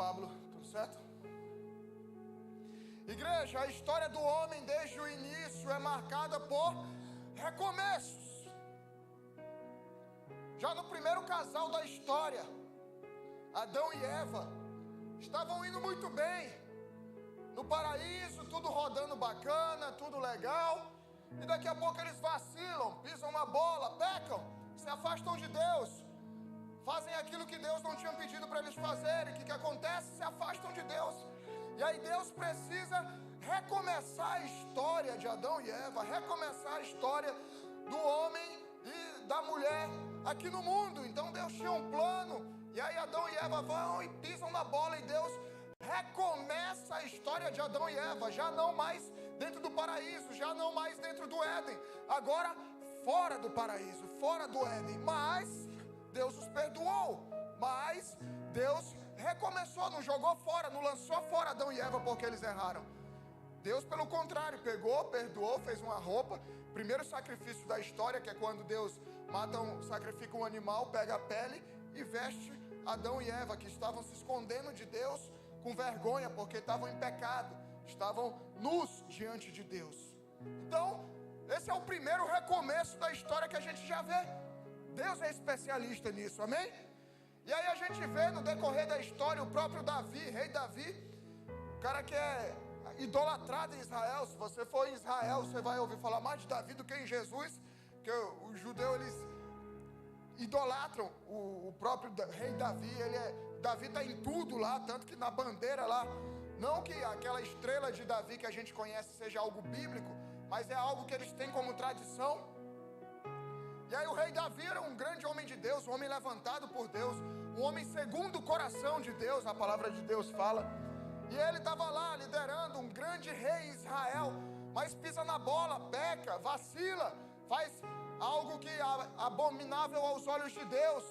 Pablo, tudo certo? Igreja, a história do homem desde o início é marcada por recomeços. Já no primeiro casal da história, Adão e Eva estavam indo muito bem no paraíso, tudo rodando bacana, tudo legal, e daqui a pouco eles vacilam, pisam na bola, pecam, se afastam de Deus, fazem aquilo que Deus não tinha pedido para eles fazerem. O que acontece? Se afastam de Deus. E aí Deus precisa recomeçar a história de Adão e Eva, recomeçar a história do homem e da mulher aqui no mundo. Então Deus tinha um plano, e aí Adão e Eva vão e pisam na bola, e Deus recomeça a história de Adão e Eva, já não mais dentro do paraíso, já não mais dentro do Éden, agora fora do paraíso, fora do Éden. Mas Deus os perdoou, mas Deus recomeçou, não jogou fora, não lançou fora Adão e Eva porque eles erraram. Deus, pelo contrário, pegou, perdoou, fez uma roupa. Primeiro sacrifício da história, que é quando Deus sacrifica um animal, pega a pele e veste Adão e Eva, que estavam se escondendo de Deus com vergonha, porque estavam em pecado, estavam nus diante de Deus. Então, esse é o primeiro recomeço da história que a gente já vê. Deus é especialista nisso, amém? E aí a gente vê no decorrer da história o próprio Davi, rei Davi, o cara que é idolatrado em Israel. Se você for em Israel, você vai ouvir falar mais de Davi do que em Jesus, porque os judeus, eles idolatram o próprio rei Davi. Davi está em tudo lá, tanto que na bandeira lá, não que aquela estrela de Davi que a gente conhece seja algo bíblico, mas é algo que eles têm como tradição. E aí o rei Davi era um grande homem de Deus, um homem levantado por Deus, um homem segundo o coração de Deus, a palavra de Deus fala. E ele estava lá liderando, um grande rei em Israel, mas pisa na bola, peca, vacila, faz algo que é abominável aos olhos de Deus.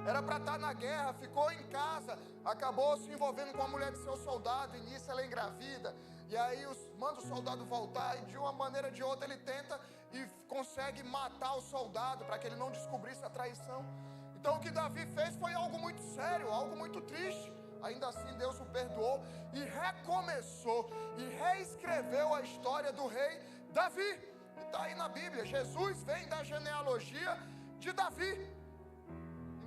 Era para estar na guerra, ficou em casa, acabou se envolvendo com a mulher de seu soldado, e nisso ela engravida. E aí manda o soldado voltar, e de uma maneira ou de outra ele tenta e consegue matar o soldado para que ele não descobrisse a traição. Então o que Davi fez foi algo muito sério, algo muito triste. Ainda assim Deus o perdoou e recomeçou e reescreveu a história do rei Davi. E está aí na Bíblia, Jesus vem da genealogia de Davi.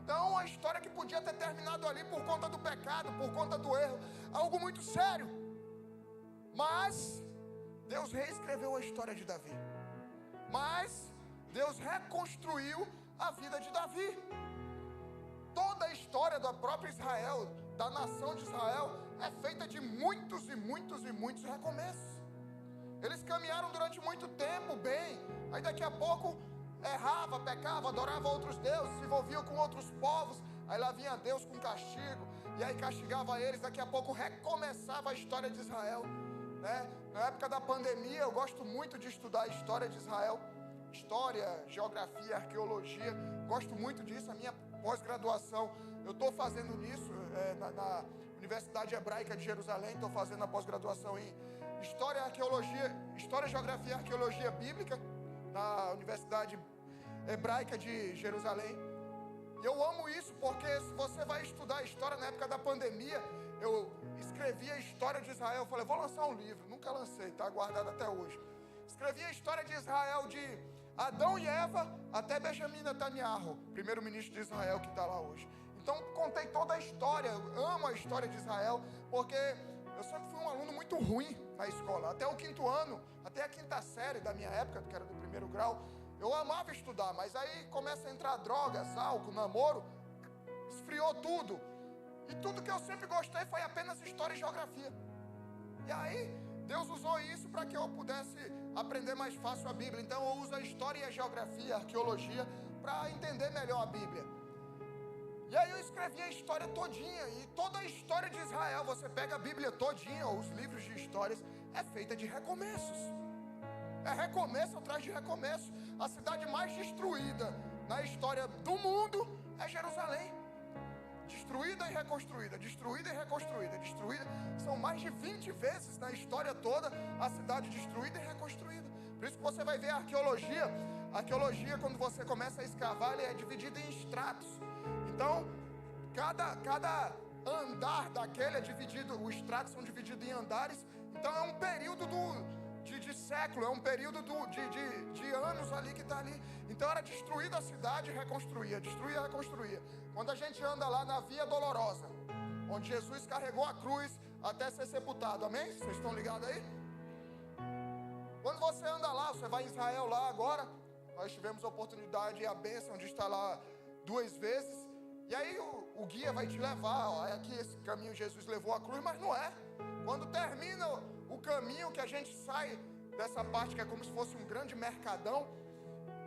Então a história que podia ter terminado ali por conta do pecado, por conta do erro, algo muito sério. Mas Deus reescreveu a história de Davi. Mas Deus reconstruiu a vida de Davi. Toda a história da própria Israel, da nação de Israel, é feita de muitos e muitos e muitos recomeços. Eles caminharam durante muito tempo bem, aí daqui a pouco errava, pecava, adorava outros deuses, se envolvia com outros povos, aí lá vinha Deus com castigo, e aí castigava eles. Daqui a pouco recomeçava a história de Israel, né? Na época da pandemia, eu gosto muito de estudar a história de Israel, história, geografia, arqueologia, gosto muito disso. A minha pós-graduação, eu estou fazendo nisso, na Universidade Hebraica de Jerusalém, estou fazendo a pós-graduação em História, Arqueologia, História, Geografia e Arqueologia Bíblica, na Universidade Hebraica de Jerusalém. E eu amo isso, porque se você vai estudar a história na época da pandemia, eu escrevi a história de Israel, eu falei, vou lançar um livro, nunca lancei, está guardado até hoje. Escrevi a história de Israel, de Adão e Eva até Benjamin Netanyahu, primeiro-ministro de Israel, que está lá hoje. Então contei toda a história, eu amo a história de Israel, porque eu sempre fui um aluno muito ruim na escola, até o 5º ano, até a 5ª série da minha época, que era do 1º grau, eu amava estudar, mas aí começa a entrar drogas, álcool, namoro, esfriou tudo, e tudo que eu sempre gostei foi apenas história e geografia. E aí Deus usou isso para que eu pudesse aprender mais fácil a Bíblia. Então eu uso a história e a geografia, a arqueologia, para entender melhor a Bíblia. E aí eu escrevi a história todinha, e toda a história de Israel, você pega a Bíblia todinha, ou os livros de histórias, é feita de recomeços. É recomeço atrás de recomeço. A cidade mais destruída na história do mundo é Jerusalém. Destruída e reconstruída, destruída e reconstruída, destruída. São mais de 20 vezes na história toda a cidade destruída e reconstruída. Por isso que você vai ver a arqueologia. A arqueologia, quando você começa a escavar, ela é dividida em estratos. Então, cada andar daquele é dividido, os estratos são divididos em andares. Então é um período de século, é um período de anos ali que está ali. Então era destruída a cidade e reconstruía, destruía e reconstruía. Quando a gente anda lá na Via Dolorosa, onde Jesus carregou a cruz até ser sepultado, amém? Vocês estão ligados aí? Quando você anda lá, você vai em Israel lá agora, nós tivemos a oportunidade e a bênção de estar lá 2 vezes, e aí o guia vai te levar, ó, aqui esse caminho Jesus levou a cruz, mas não é. Quando termina o caminho, que a gente sai dessa parte que é como se fosse um grande mercadão,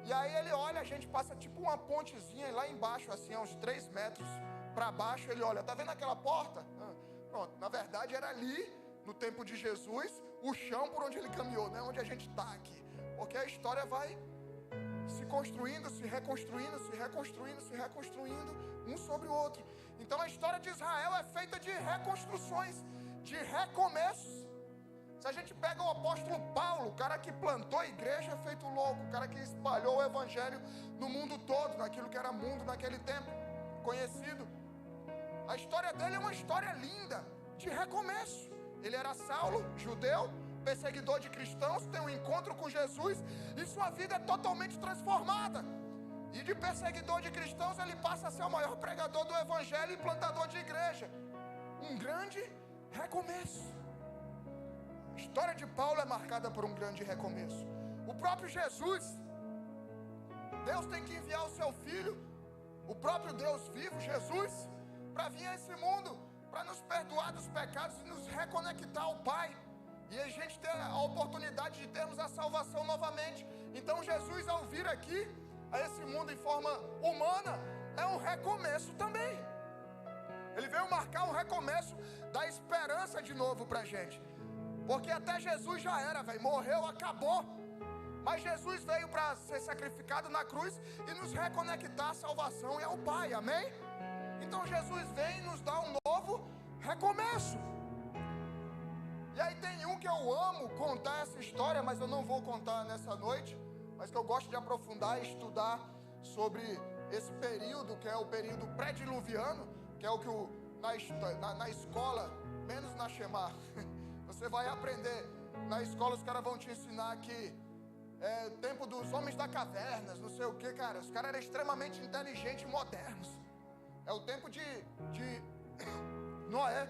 e aí ele olha, a gente passa tipo uma pontezinha lá embaixo, assim, a uns 3 metros para baixo, ele olha, tá vendo aquela porta? Pronto, na verdade era ali, no tempo de Jesus, o chão por onde ele caminhou, não é onde a gente está aqui, porque a história vai se construindo, se reconstruindo, se reconstruindo, se reconstruindo, um sobre o outro. Então a história de Israel é feita de reconstruções, de recomeços. Se a gente pega o apóstolo Paulo, o cara que plantou a igreja feito louco, o cara que espalhou o evangelho no mundo todo, naquilo que era mundo naquele tempo, conhecido. A história dele é uma história linda, de recomeço. Ele era Saulo, judeu, perseguidor de cristãos, tem um encontro com Jesus e sua vida é totalmente transformada. E de perseguidor de cristãos ele passa a ser o maior pregador do evangelho e plantador de igreja. Um grande recomeço. A história de Paulo é marcada por um grande recomeço. O próprio Jesus, Deus tem que enviar o seu Filho, o próprio Deus vivo, Jesus, para vir a esse mundo, para nos perdoar dos pecados e nos reconectar ao Pai. E a gente ter a oportunidade de termos a salvação novamente. Então Jesus, ao vir aqui a esse mundo em forma humana, é um recomeço também. Ele veio marcar um recomeço da esperança de novo para a gente. Porque até Jesus já era, velho, morreu, acabou. Mas Jesus veio para ser sacrificado na cruz e nos reconectar à salvação e ao Pai, amém? Então Jesus vem e nos dá um novo recomeço. E aí tem um que eu amo contar essa história, mas eu não vou contar nessa noite, mas que eu gosto de aprofundar e estudar sobre esse período, que é o período pré-diluviano, que é o que na escola, menos na Shemar, você vai aprender. Na escola os caras vão te ensinar que é o tempo dos homens da cavernas, não sei o que, cara. Os caras eram extremamente inteligentes e modernos. É o tempo de Noé.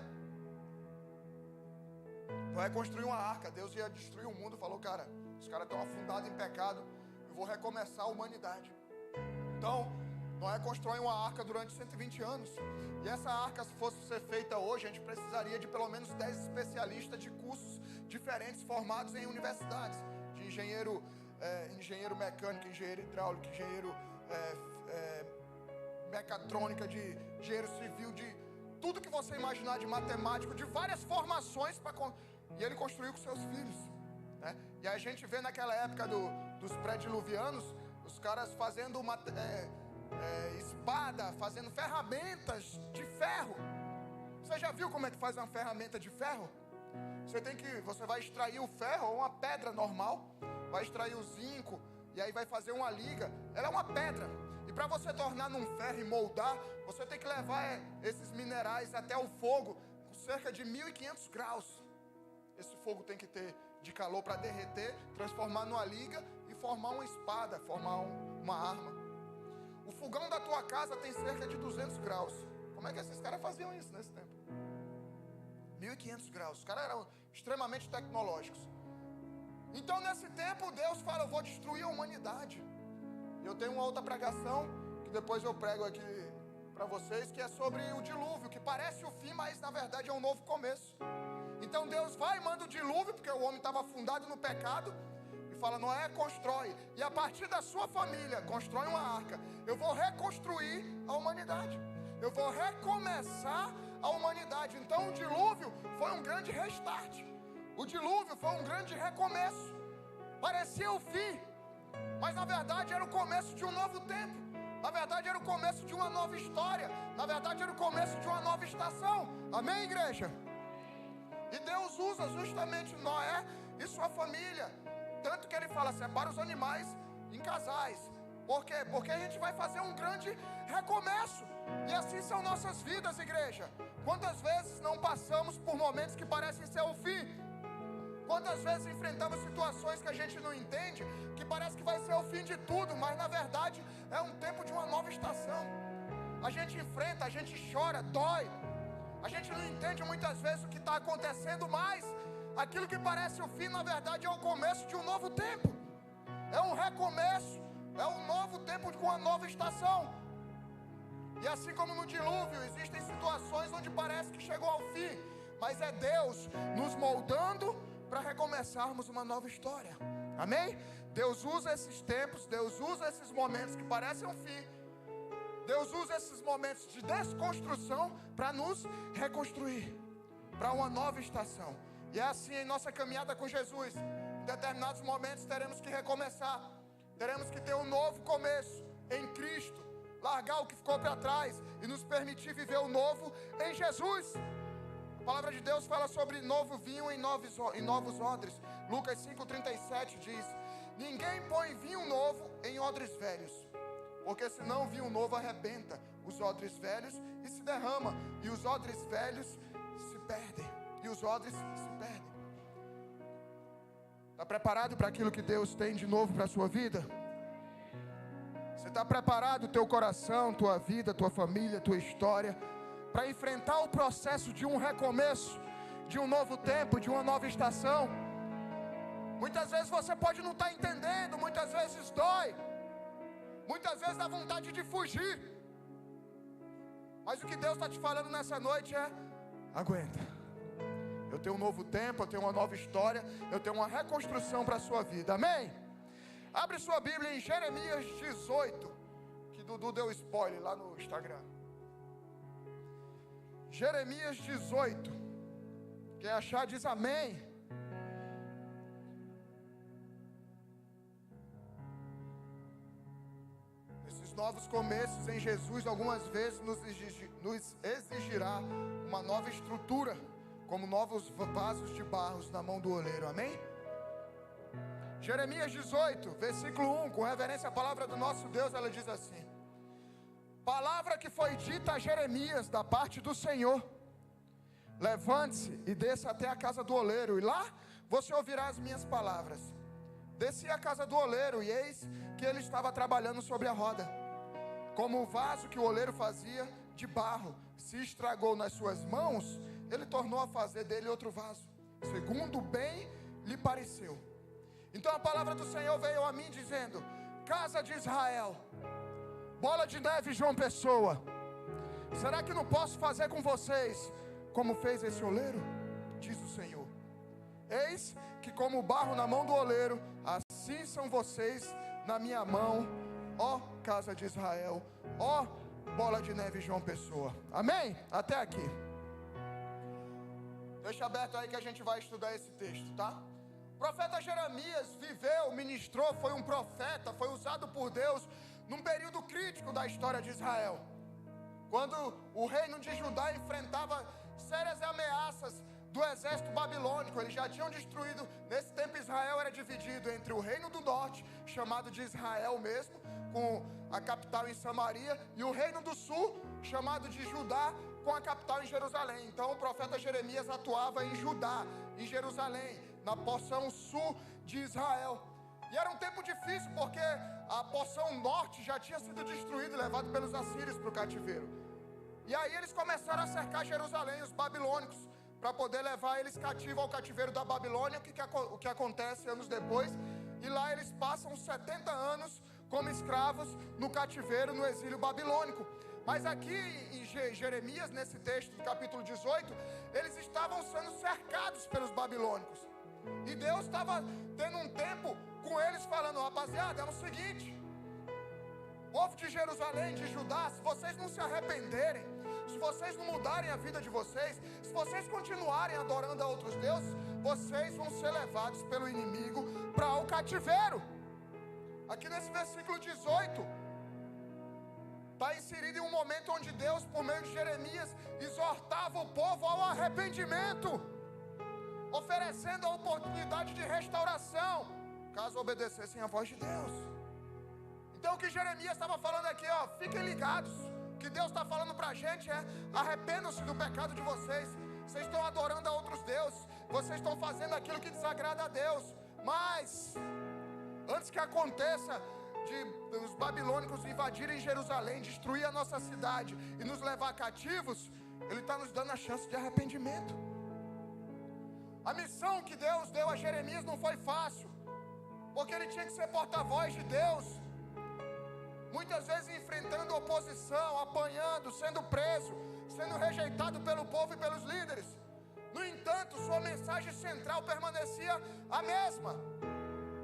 Noé construiu uma arca. Deus ia destruir o mundo. Falou, cara, os caras estão afundados em pecado, eu vou recomeçar a humanidade. Então Noé constrói uma arca durante 120 anos. E essa arca, se fosse ser feita hoje, a gente precisaria de pelo menos 10 especialistas de cursos diferentes formados em universidades. De engenheiro mecânico, engenheiro hidráulico, engenheiro mecatrônica, de engenheiro civil, de tudo que você imaginar, de matemático, de várias formações. E ele construiu com seus filhos, né? E a gente vê naquela época dos pré-diluvianos, os caras fazendo espada, fazendo ferramentas de ferro. Você já viu como é que faz uma ferramenta de ferro? Você vai extrair o ferro, ou uma pedra normal, vai extrair o zinco, e aí vai fazer uma liga. Ela é uma pedra, e para você tornar num ferro e moldar, você tem que levar esses minerais até o fogo, com cerca de 1500 graus. Esse fogo tem que ter de calor para derreter, transformar numa liga e formar uma espada, formar uma arma. O fogão da tua casa tem cerca de 200 graus. Como é que esses caras faziam isso nesse tempo? 1500 graus. Os caras eram extremamente tecnológicos. Então nesse tempo Deus fala, eu vou destruir a humanidade. E eu tenho uma outra pregação, que depois eu prego aqui para vocês, que é sobre o dilúvio, que parece o fim, mas na verdade é um novo começo. Então Deus vai e manda o dilúvio, porque o homem estava afundado no pecado, e fala, Noé, constrói, e a partir da sua família, constrói uma arca. Eu vou reconstruir a humanidade, eu vou recomeçar a humanidade. Então o dilúvio foi um grande restart, o dilúvio foi um grande recomeço. Parecia o fim, mas na verdade era o começo de um novo tempo. Na verdade era o começo de uma nova história. Na verdade era o começo de uma nova estação. Amém, igreja? E Deus usa justamente Noé e sua família. Tanto que ele fala, separa os animais em casais. Por quê? Porque a gente vai fazer um grande recomeço. E assim são nossas vidas, igreja. Quantas vezes não passamos por momentos que parecem ser o fim? Quantas vezes enfrentamos situações que a gente não entende, que parece que vai ser o fim de tudo, mas na verdade é um tempo de uma nova estação. A gente enfrenta, a gente chora, dói. A gente não entende muitas vezes o que está acontecendo, mas aquilo que parece o fim, na verdade é o começo de um novo tempo. É um recomeço, é um novo tempo com uma nova estação. E assim como no dilúvio, existem situações onde parece que chegou ao fim, mas é Deus nos moldando para recomeçarmos uma nova história. Amém? Deus usa esses tempos, Deus usa esses momentos que parecem um fim, Deus usa esses momentos de desconstrução para nos reconstruir para uma nova estação. E é assim em nossa caminhada com Jesus. Em determinados momentos teremos que recomeçar, teremos que ter um novo começo em Cristo, largar o que ficou para trás e nos permitir viver o novo em Jesus. A palavra de Deus fala sobre novo vinho em novos odres. Lucas 5,37 diz: ninguém põe vinho novo em odres velhos, porque senão o vinho novo arrebenta os odres velhos e se derrama, e os odres velhos se perdem, e os odres se perdem. Está preparado para aquilo que Deus tem de novo para a sua vida? Você está preparado, teu coração, tua vida, tua família, tua história, para enfrentar o processo de um recomeço, de um novo tempo, de uma nova estação? Muitas vezes você pode não estar entendendo, muitas vezes dói, muitas vezes dá vontade de fugir, mas o que Deus está te falando nessa noite é: aguenta, eu tenho um novo tempo, eu tenho uma nova história, eu tenho uma reconstrução para a sua vida. Amém? Abre sua Bíblia em Jeremias 18, que Dudu deu spoiler lá no Instagram. Jeremias 18, quem achar diz amém. Esses novos começos em Jesus algumas vezes nos exigirá uma nova estrutura, como novos vasos de barros na mão do oleiro. Amém? Jeremias 18, versículo 1, com reverência à palavra do nosso Deus, ela diz assim: palavra que foi dita a Jeremias da parte do Senhor: levante-se e desça até a casa do oleiro, e lá você ouvirá as minhas palavras. Desci à casa do oleiro, e eis que ele estava trabalhando sobre a roda. Como o vaso que o oleiro fazia de barro se estragou nas suas mãos, ele tornou a fazer dele outro vaso, segundo bem lhe pareceu. Então a palavra do Senhor veio a mim dizendo: casa de Israel, bola de neve João Pessoa, será que não posso fazer com vocês como fez esse oleiro? Diz o Senhor. Eis que como o barro na mão do oleiro, assim são vocês na minha mão, ó casa de Israel, ó bola de neve João Pessoa. Amém? Até aqui. Deixa aberto aí que a gente vai estudar esse texto, tá? O profeta Jeremias viveu, ministrou, foi um profeta, foi usado por Deus num período crítico da história de Israel, quando o reino de Judá enfrentava sérias ameaças do exército babilônico. Eles já tinham destruído, nesse tempo Israel era dividido entre o reino do norte, chamado de Israel mesmo, com a capital em Samaria, e o reino do sul, chamado de Judá, com a capital em Jerusalém. Então o profeta Jeremias atuava em Judá, em Jerusalém, na porção sul de Israel. E era um tempo difícil, porque a porção norte já tinha sido destruída e levada pelos assírios para o cativeiro. E aí eles começaram a cercar Jerusalém, os babilônicos, para poder levar eles cativos ao cativeiro da Babilônia. O que acontece anos depois? E lá eles passam 70 anos como escravos no cativeiro, no exílio babilônico. Mas aqui em Jeremias, nesse texto do capítulo 18, eles estavam sendo cercados pelos babilônicos. E Deus estava tendo um tempo com eles falando: rapaziada, é o seguinte, povo de Jerusalém, de Judá, se vocês não se arrependerem, se vocês não mudarem a vida de vocês, se vocês continuarem adorando a outros deuses, vocês vão ser levados pelo inimigo para o cativeiro. Aqui nesse versículo 18, está inserido em um momento onde Deus, por meio de Jeremias, exortava o povo ao arrependimento, oferecendo a oportunidade de restauração, caso obedecessem a voz de Deus. Então o que Jeremias estava falando aqui, ó, fiquem ligados, O que Deus está falando para a gente é: arrependam-se do pecado de vocês. Vocês estão adorando a outros deuses, vocês estão fazendo aquilo que desagrada a Deus. Mas antes que aconteça de os babilônicos invadirem Jerusalém, destruir a nossa cidade e nos levar cativos, Ele está nos dando a chance de arrependimento. A missão que Deus deu a Jeremias não foi fácil, porque ele tinha que ser porta-voz de Deus, muitas vezes enfrentando oposição, apanhando, sendo preso, sendo rejeitado pelo povo e pelos líderes. No entanto, sua mensagem central permanecia a mesma: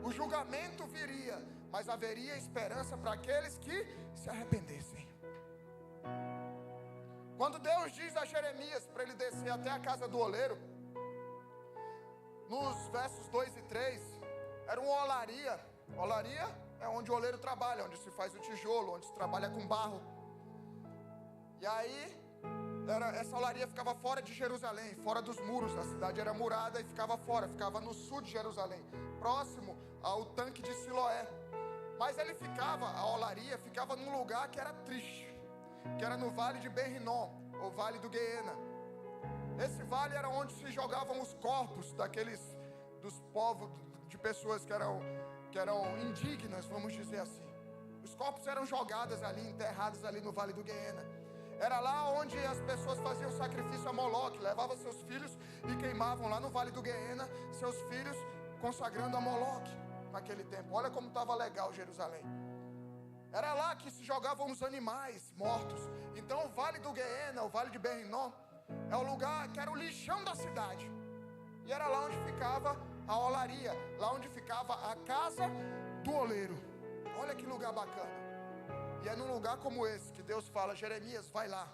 o julgamento viria, mas haveria esperança para aqueles que se arrependessem. Quando Deus diz a Jeremias para ele descer até a casa do oleiro, nos versos 2 e 3, era uma olaria. Olaria é onde o oleiro trabalha, onde se faz o tijolo, onde se trabalha com barro. E aí, essa olaria ficava fora de Jerusalém, fora dos muros. A cidade era murada e ficava fora, ficava no sul de Jerusalém, próximo ao tanque de Siloé. Mas a olaria ficava num lugar que era triste, que era no vale de Ben-Rinom, ou vale do Guiena. Esse vale era onde se jogavam os corpos dos povos, de pessoas que eram indignas, vamos dizer assim. Os corpos eram jogados ali, enterrados ali no vale do Guiena. Era lá onde as pessoas faziam sacrifício a Moloque, levavam seus filhos e queimavam lá no vale do Guiena, seus filhos consagrando a Moloque naquele tempo. Olha como estava legal Jerusalém. Era lá que se jogavam os animais mortos. Então o vale do Guiena, o vale de Ben-Rinom, é o lugar que era o lixão da cidade. E era lá onde ficava a olaria, lá onde ficava a casa do oleiro. Olha que lugar bacana. E é num lugar como esse que Deus fala: Jeremias, vai lá.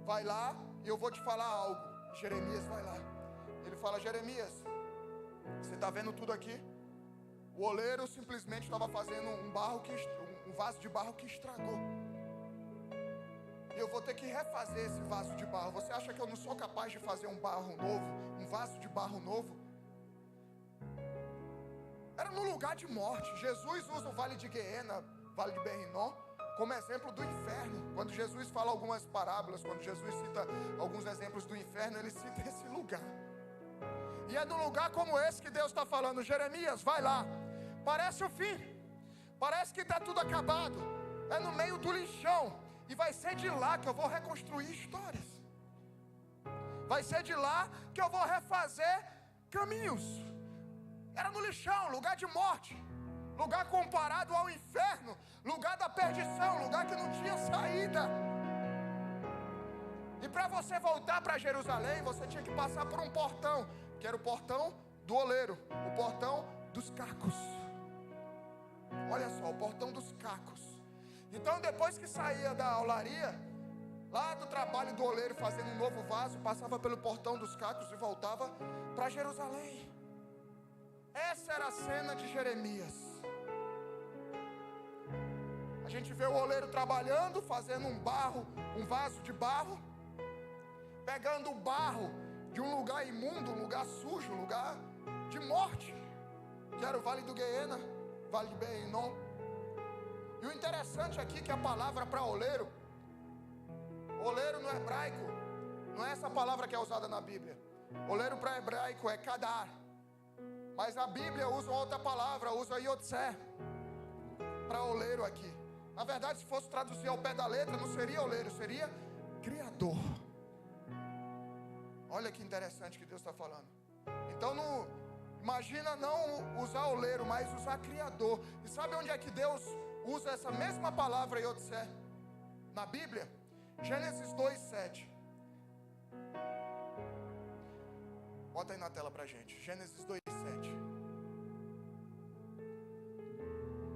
Vai lá e eu vou te falar algo. Jeremias vai lá. Ele fala: Jeremias, você está vendo tudo aqui? O oleiro simplesmente estava fazendo um vaso de barro que estragou. E eu vou ter que refazer esse vaso de barro. Você acha que eu não sou capaz de fazer um barro novo, um vaso de barro novo? Era no lugar de morte. Jesus usa o vale de Guiena, vale de Ben-Rinom, como exemplo do inferno. Quando Jesus fala algumas parábolas, quando Jesus cita alguns exemplos do inferno, ele cita esse lugar. E é num lugar como esse que Deus está falando: Jeremias, vai lá. Parece o fim, parece que está tudo acabado, é no meio do lixão. E vai ser de lá que eu vou reconstruir histórias. Vai ser de lá que eu vou refazer caminhos. Era no lixão, lugar de morte, lugar comparado ao inferno, lugar da perdição, lugar que não tinha saída. E para você voltar para Jerusalém, você tinha que passar por um portão, que era o portão do oleiro, o portão dos cacos. Olha só, o portão dos cacos. Então depois que saía da olaria, lá do trabalho do oleiro fazendo um novo vaso, passava pelo portão dos cacos e voltava para Jerusalém. Essa era a cena de Jeremias. A gente vê o oleiro trabalhando, fazendo um vaso de barro, pegando o barro de um lugar imundo, um lugar sujo, um lugar de morte, que era o vale do Guiena, vale de Ben-Rinom. E o interessante aqui é que a palavra para oleiro no hebraico, não é essa palavra que é usada na Bíblia. Oleiro para hebraico é kadar, mas a Bíblia usa outra palavra, usa yotzé para oleiro aqui. Na verdade, se fosse traduzir ao pé da letra, não seria oleiro, seria criador. Olha que interessante que Deus está falando. Então imagina não usar oleiro, mas usar criador. E sabe onde é que Deus usa essa mesma palavra yotzé na Bíblia? Gênesis 2:7. Bota aí na tela pra gente. Gênesis 2:7.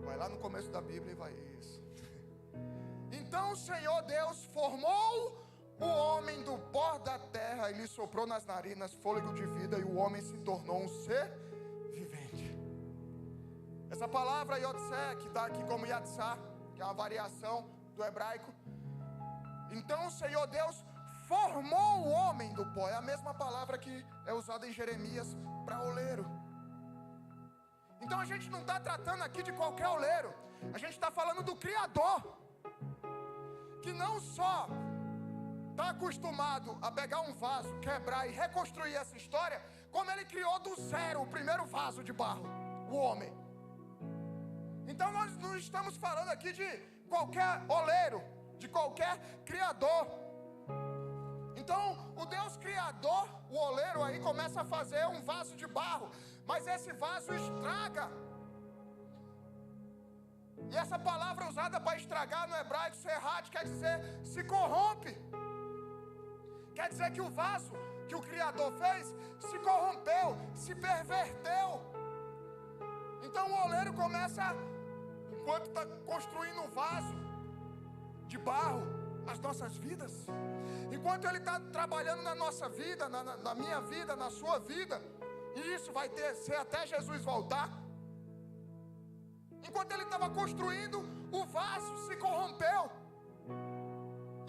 Vai lá no começo da Bíblia e vai isso. Então o Senhor Deus formou o homem do pó da terra e lhe soprou nas narinas fôlego de vida, e o homem se tornou um ser vivente. Essa palavra yotzé, que está aqui como yatzá, que é uma variação do hebraico. Então o Senhor Deus formou o homem do pó. É a mesma palavra que é usada em Jeremias para oleiro. Então a gente não está tratando aqui de qualquer oleiro. A gente está falando do Criador, que não só está acostumado a pegar um vaso, quebrar e reconstruir essa história, como ele criou do zero o primeiro vaso de barro, o homem. Então nós não estamos falando aqui de qualquer oleiro, de qualquer criador. Então o Deus criador, o oleiro aí, começa a fazer um vaso de barro, mas esse vaso estraga. E essa palavra usada para estragar no hebraico, serrat, quer dizer se corrompe. Quer dizer que o vaso que o Criador fez se corrompeu, se perverteu. Então o oleiro começa, enquanto está construindo um vaso de barro, as nossas vidas, enquanto ele está trabalhando na nossa vida, na minha vida, na sua vida, e isso vai ser até Jesus voltar. Enquanto ele estava construindo, o vaso se corrompeu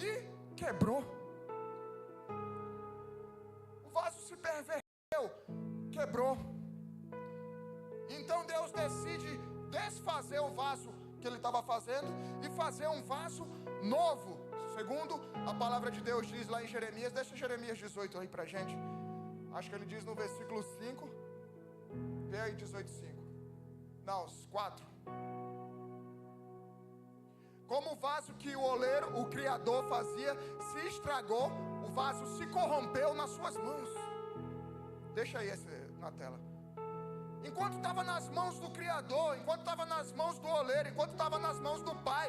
e quebrou. O vaso se perverteu, quebrou. Então Deus decide desfazer o vaso que ele estava fazendo e fazer um vaso novo, segundo a palavra de Deus diz lá em Jeremias. Deixa Jeremias 18 aí pra gente. Acho que ele diz no versículo 5. Vê aí 18:5. Não, 4. Como o vaso que o oleiro, o Criador, fazia se estragou, o vaso se corrompeu nas suas mãos. Deixa aí esse na tela. Enquanto estava nas mãos do Criador, enquanto estava nas mãos do oleiro, enquanto estava nas mãos do Pai,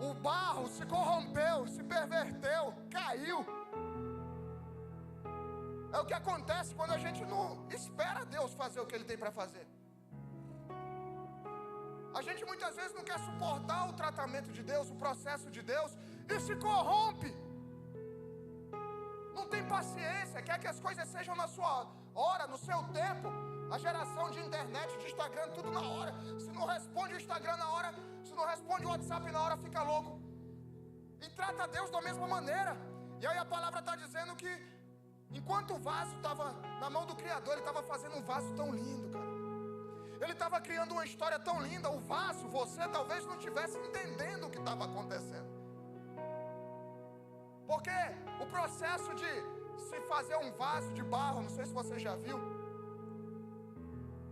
o barro se corrompeu, se perverteu, caiu. É o que acontece quando a gente não espera Deus fazer o que Ele tem para fazer. A gente muitas vezes não quer suportar o tratamento de Deus, o processo de Deus, e se corrompe. Não tem paciência, quer que as coisas sejam na sua hora, no seu tempo. A geração de internet, de Instagram, tudo na hora. Se não responde o Instagram na hora, se não responde o WhatsApp na hora, fica louco. E trata Deus da mesma maneira. E aí a palavra está dizendo que enquanto o vaso estava na mão do Criador, ele estava fazendo um vaso tão lindo, cara. Ele estava criando uma história tão linda. O vaso, você talvez não estivesse entendendo o que estava acontecendo. Porque o processo de se fazer um vaso de barro, não sei se você já viu.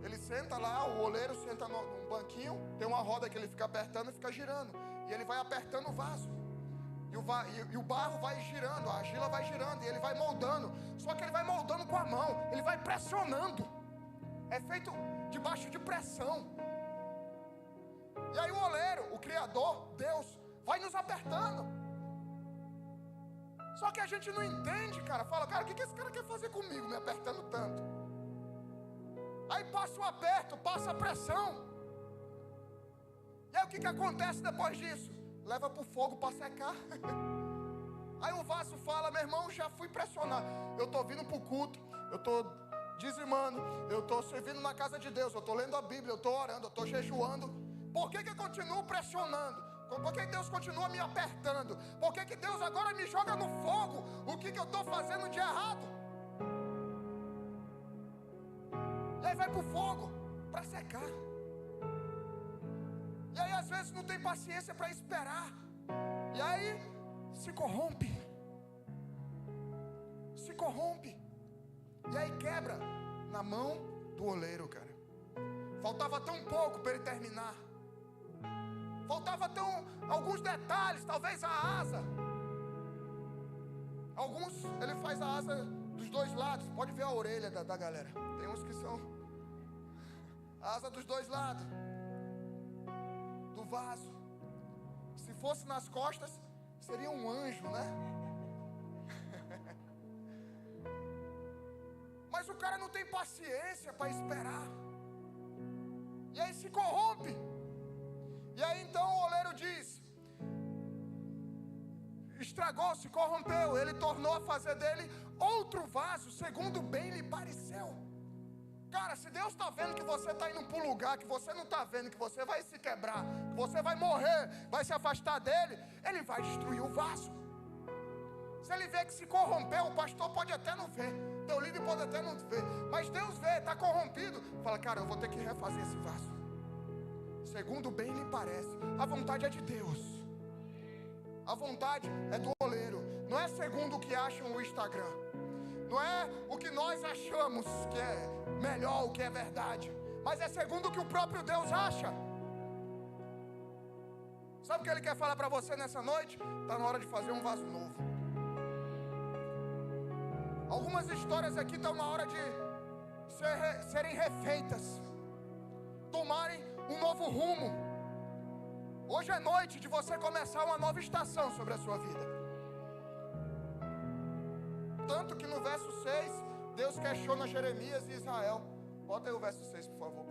Ele senta lá, o oleiro senta num banquinho, tem uma roda que ele fica apertando e fica girando. E ele vai apertando o vaso. E o barro vai girando, a argila vai girando, e ele vai moldando. Só que ele vai moldando com a mão, ele vai pressionando. É feito debaixo de pressão. E aí o oleiro, o Criador, Deus, vai nos apertando. Só que a gente não entende, cara. Fala, cara, o que esse cara quer fazer comigo, me apertando tanto? Aí passa o aperto, passa a pressão. E aí o que acontece depois disso? Leva para o fogo para secar. Aí o vaso fala, meu irmão, já fui pressionar. Eu estou vindo para o culto, eu estou dizimando, eu estou servindo na casa de Deus, eu estou lendo a Bíblia, eu estou orando, eu estou jejuando. Por que eu continuo pressionando? Por que Deus continua me apertando? Por que Deus agora me joga no fogo? O que eu estou fazendo de errado? E aí vai para o fogo para secar. E aí às vezes não tem paciência para esperar. E aí se corrompe. Se corrompe. E aí quebra na mão do oleiro, cara. Faltava tão pouco para ele terminar. Faltava alguns detalhes, talvez a asa. Alguns, ele faz a asa dos dois lados. Pode ver a orelha da galera. Tem uns que são a asa dos dois lados do vaso. Se fosse nas costas, seria um anjo, né? Mas o cara não tem paciência para esperar. E aí se corrompe. E aí então o oleiro diz: estragou, se corrompeu. Ele tornou a fazer dele outro vaso, segundo bem lhe pareceu. Cara, se Deus está vendo que você está indo para um lugar que você não está vendo, que você vai se quebrar, que você vai morrer, vai se afastar dele, ele vai destruir o vaso. Se ele vê que se corrompeu, o pastor pode até não ver, teu líder pode até não ver, mas Deus vê, está corrompido. Fala, cara, eu vou ter que refazer esse vaso segundo bem lhe parece. A vontade é de Deus. A vontade é do oleiro. Não é segundo o que acham no Instagram. Não é o que nós achamos que é melhor, o que é verdade. Mas é segundo o que o próprio Deus acha. Sabe o que Ele quer falar para você nessa noite? Está na hora de fazer um vaso novo. Algumas histórias aqui estão na hora de serem refeitas, tomarem um novo rumo. Hoje é noite de você começar uma nova estação sobre a sua vida. Tanto que no verso 6, Deus questiona Jeremias e Israel. Bota aí o verso 6, por favor.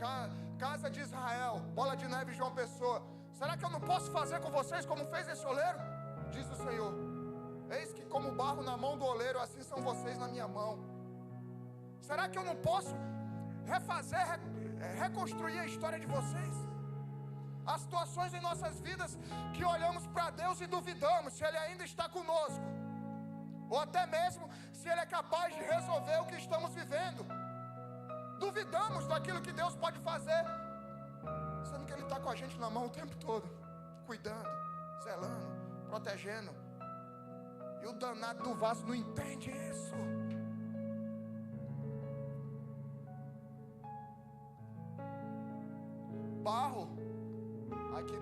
Casa de Israel, Bola de Neve e João Pessoa, será que eu não posso fazer com vocês como fez esse oleiro? Diz o Senhor. Eis que como barro na mão do oleiro, assim são vocês na minha mão. Será que eu não posso reconstruir a história de vocês? Há situações em nossas vidas que olhamos para Deus e duvidamos se Ele ainda está conosco, ou até mesmo se Ele é capaz de resolver o que estamos vivendo. Duvidamos daquilo que Deus pode fazer, sendo que Ele está com a gente na mão o tempo todo, cuidando, zelando, protegendo. E o danado do vaso não entende isso. Barro, aqui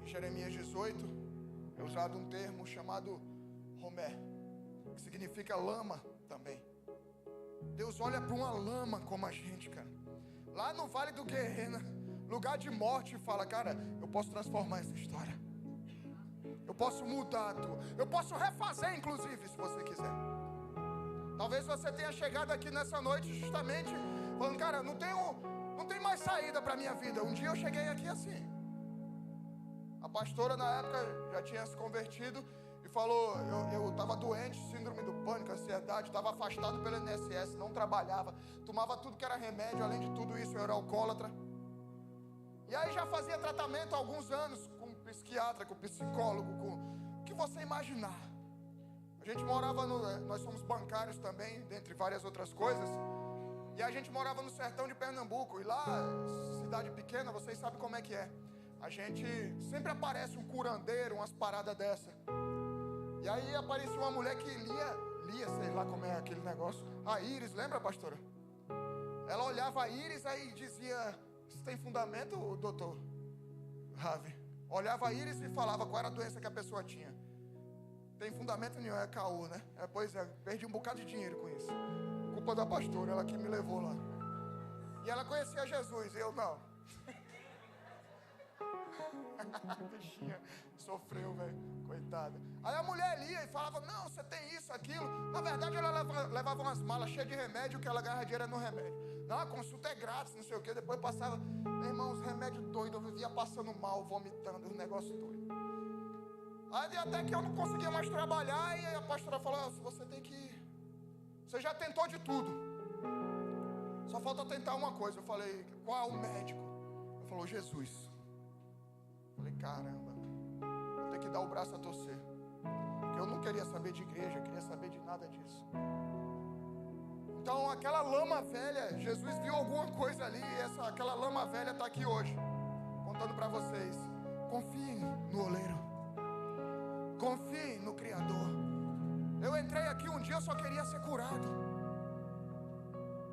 em Jeremias 18, é usado um termo chamado romé, que significa lama também. Deus olha para uma lama como a gente, cara, lá no Vale do Guerrena, lugar de morte, e fala: cara, eu posso transformar essa história, eu posso mudar tudo, eu posso refazer, inclusive, se você quiser. Talvez você tenha chegado aqui nessa noite justamente falando: cara, não tem mais saída para a minha vida. Um dia eu cheguei aqui assim. A pastora na época já tinha se convertido e falou: eu estava doente, síndrome do pânico, ansiedade, estava afastado pelo INSS, não trabalhava, tomava tudo que era remédio, além de tudo isso eu era alcoólatra. E aí já fazia tratamento há alguns anos com um psiquiatra, com um psicólogo, com o que você imaginar. A gente morava nós somos bancários também, dentre várias outras coisas. E a gente morava no sertão de Pernambuco. E lá, cidade pequena, vocês sabem como é que é. A gente sempre aparece um curandeiro, umas paradas dessa. E aí aparecia uma mulher que lia, sei lá como é aquele negócio, a íris, lembra, pastora? Ela olhava a íris aí dizia: isso tem fundamento, doutor Ravi? Olhava a íris e falava qual era a doença que a pessoa tinha. Tem fundamento nenhum, é caô, né? Pois é, perdi um bocado de dinheiro com isso. Culpa da pastora, ela que me levou lá. E ela conhecia Jesus, eu não. Bichinha sofreu, velho, coitada. Aí a mulher lia e falava: não, você tem isso, aquilo. Na verdade ela levava umas malas cheias de remédio, que ela ganhava dinheiro no remédio. Não, a consulta é grátis, não sei o que. Depois passava, meu irmão, os remédios doidos, eu vivia passando mal, vomitando, os negócios doidos. Aí até que eu não conseguia mais trabalhar, e a pastora falou: você já tentou de tudo, só falta tentar uma coisa. Eu falei: qual o médico? Ele falou: Jesus. Eu falei: caramba, vou ter que dar o braço a torcer, porque eu não queria saber de igreja, eu queria saber de nada disso. Então aquela lama velha, Jesus viu alguma coisa ali, e aquela lama velha está aqui hoje, contando para vocês: confie no oleiro, confie no Criador. Eu entrei aqui um dia, eu só queria ser curado.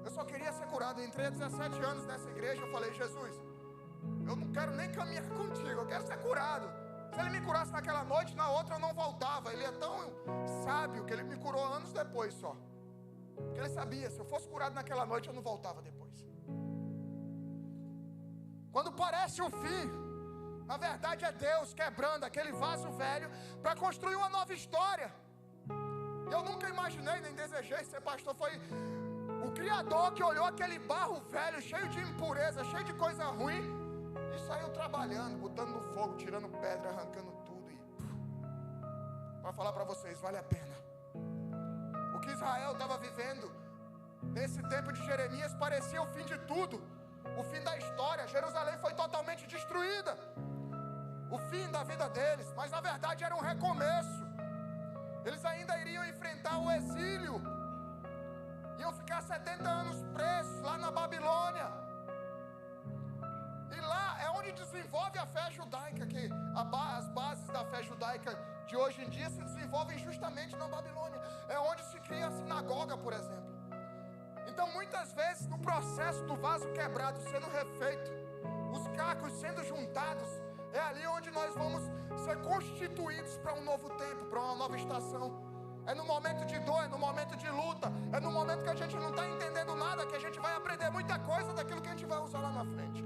Eu só queria ser curado. Eu entrei há 17 anos nessa igreja. Eu falei: Jesus, eu não quero nem caminhar contigo, eu quero ser curado. Se Ele me curasse naquela noite, na outra eu não voltava. Ele é tão sábio que Ele me curou anos depois só. Porque Ele sabia, se eu fosse curado naquela noite, eu não voltava depois. Quando parece o fim, na verdade é Deus quebrando aquele vaso velho para construir uma nova história. Eu nunca imaginei, nem desejei ser pastor. Foi o Criador que olhou aquele barro velho, cheio de impureza, cheio de coisa ruim, e saiu trabalhando, botando no fogo, tirando pedra, arrancando tudo, e para falar para vocês, vale a pena. O que Israel estava vivendo nesse tempo de Jeremias parecia o fim de tudo, o fim da história. Jerusalém foi totalmente destruída, o fim da vida deles, mas na verdade era um recomeço. Eles ainda iriam enfrentar o exílio, iam ficar 70 anos presos lá na Babilônia. E lá é onde desenvolve a fé judaica, que as bases da fé judaica de hoje em dia se desenvolvem justamente na Babilônia. É onde se cria a sinagoga, por exemplo. Então, muitas vezes, no processo do vaso quebrado sendo refeito, os cacos sendo juntados, é ali onde nós vamos ser constituídos para um novo tempo, para uma nova estação. É no momento de dor, é no momento de luta, é no momento que a gente não está entendendo nada, que a gente vai aprender muita coisa daquilo que a gente vai usar lá na frente.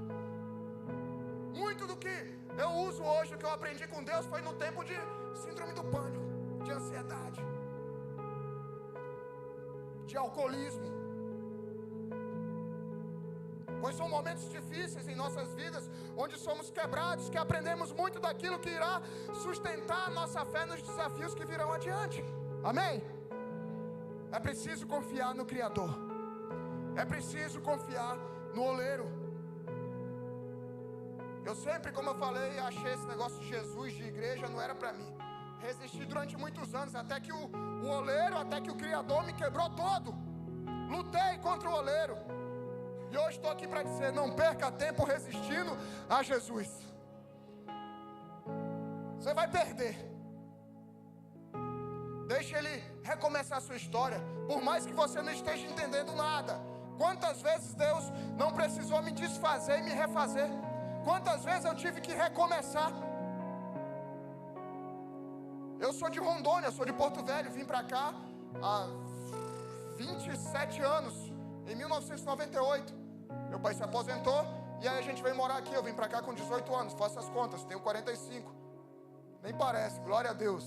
Muito do que eu uso hoje, o que eu aprendi com Deus, foi no tempo de síndrome do pânico, de ansiedade, de alcoolismo. Pois são momentos difíceis em nossas vidas, onde somos quebrados, que aprendemos muito daquilo que irá sustentar a nossa fé nos desafios que virão adiante. Amém? É preciso confiar no Criador. É preciso confiar no oleiro. Eu sempre, como eu falei, achei esse negócio de Jesus, de igreja, não era para mim. Resisti durante muitos anos, até que o oleiro, até que o Criador me quebrou todo. Lutei contra o oleiro. E hoje estou aqui para dizer, não perca tempo resistindo a Jesus. Você vai perder. Deixa Ele recomeçar a sua história. Por mais que você não esteja entendendo nada. Quantas vezes Deus não precisou me desfazer e me refazer? Quantas vezes eu tive que recomeçar? Eu sou de Rondônia, sou de Porto Velho. Vim para cá há 27 anos, em 1998. Meu pai se aposentou e aí a gente veio morar aqui. Eu vim para cá com 18 anos, faço as contas, tenho 45. Nem parece, glória a Deus.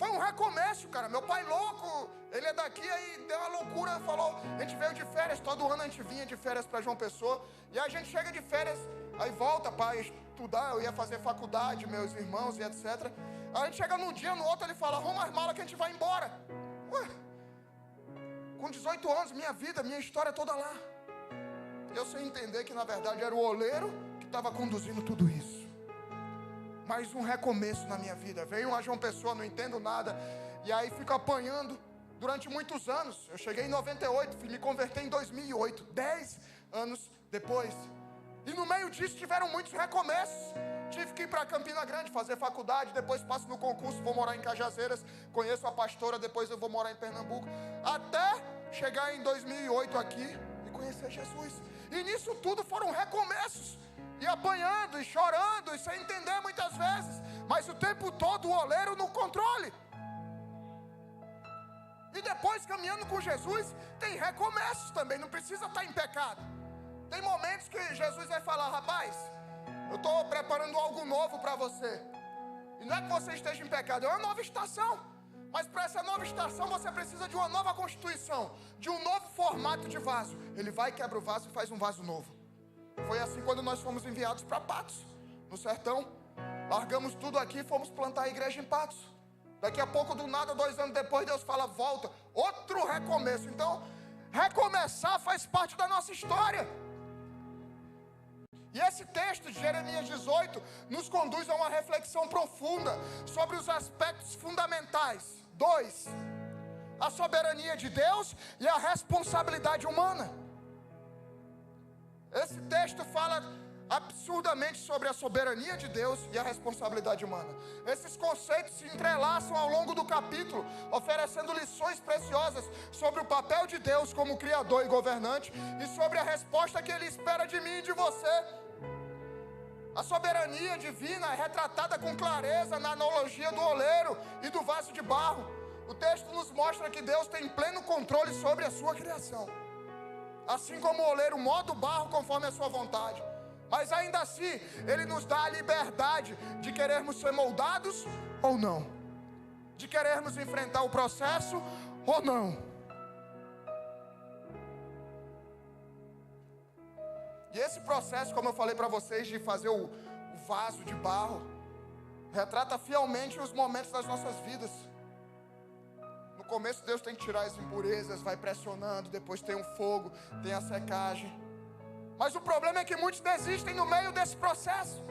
Foi um recomeço, cara. Meu pai louco, ele é daqui, aí deu uma loucura, falou, a gente veio de férias, todo ano a gente vinha de férias para João Pessoa. E aí a gente chega de férias, aí volta para estudar, eu ia fazer faculdade, meus irmãos e etc. Aí a gente chega num dia, no outro ele fala, arruma as malas que a gente vai embora. Ué, com 18 anos, minha vida, minha história toda lá. Eu sem entender que na verdade era o oleiro que estava conduzindo tudo isso. Mais um recomeço na minha vida. Veio uma João Pessoa, não entendo nada. E aí fico apanhando durante muitos anos. Eu cheguei em 98, me converti em 2008. 10 anos depois. E no meio disso tiveram muitos recomeços. Tive que ir para Campina Grande fazer faculdade. Depois passo no concurso, vou morar em Cajazeiras. Conheço a pastora, depois eu vou morar em Pernambuco. Até chegar em 2008 aqui e conhecer Jesus. E nisso tudo foram recomeços. E apanhando, e chorando, e sem entender muitas vezes. Mas o tempo todo o oleiro no controle. E depois caminhando com Jesus, tem recomeços também, não precisa estar em pecado. Tem momentos que Jesus vai falar, rapaz, eu estou preparando algo novo para você. E não é que você esteja em pecado, é uma nova estação. Mas para essa nova estação você precisa de uma nova constituição, de um novo formato de vaso. Ele vai, quebra o vaso e faz um vaso novo. Foi assim quando nós fomos enviados para Patos, no sertão. Largamos tudo aqui e fomos plantar a igreja em Patos. Daqui a pouco, do nada, 2 anos depois, Deus fala, volta. Outro recomeço. Então, recomeçar faz parte da nossa história. E esse texto de Jeremias 18 nos conduz a uma reflexão profunda sobre os aspectos fundamentais. 2. A soberania de Deus e a responsabilidade humana. Esse texto fala absurdamente sobre a soberania de Deus e a responsabilidade humana. Esses conceitos se entrelaçam ao longo do capítulo, oferecendo lições preciosas sobre o papel de Deus como Criador e governante e sobre a resposta que Ele espera de mim e de você. A soberania divina é retratada com clareza na analogia do oleiro e do vaso de barro. O texto nos mostra que Deus tem pleno controle sobre a sua criação. Assim como o oleiro molda o barro conforme a sua vontade. Mas ainda assim, Ele nos dá a liberdade de querermos ser moldados ou não. De querermos enfrentar o processo ou não. E esse processo, como eu falei para vocês, de fazer o vaso de barro, retrata fielmente os momentos das nossas vidas. No começo Deus tem que tirar as impurezas, vai pressionando, depois tem um fogo, tem a secagem. Mas o problema é que muitos desistem no meio desse processo.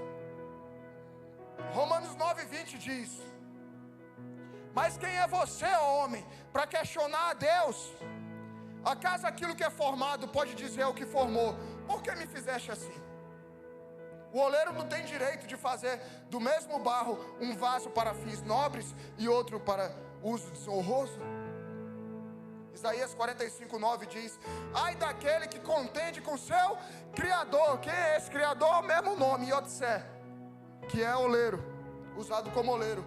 Romanos 9:20 diz: mas quem é você, ó homem, para questionar a Deus? Acaso aquilo que é formado pode dizer ao que formou, por que me fizeste assim? O oleiro não tem direito de fazer do mesmo barro um vaso para fins nobres e outro para uso desonroso. Isaías 45:9 diz: ai daquele que contende com seu Criador. Quem é esse Criador? O mesmo nome, Yotzé, que é oleiro, usado como oleiro.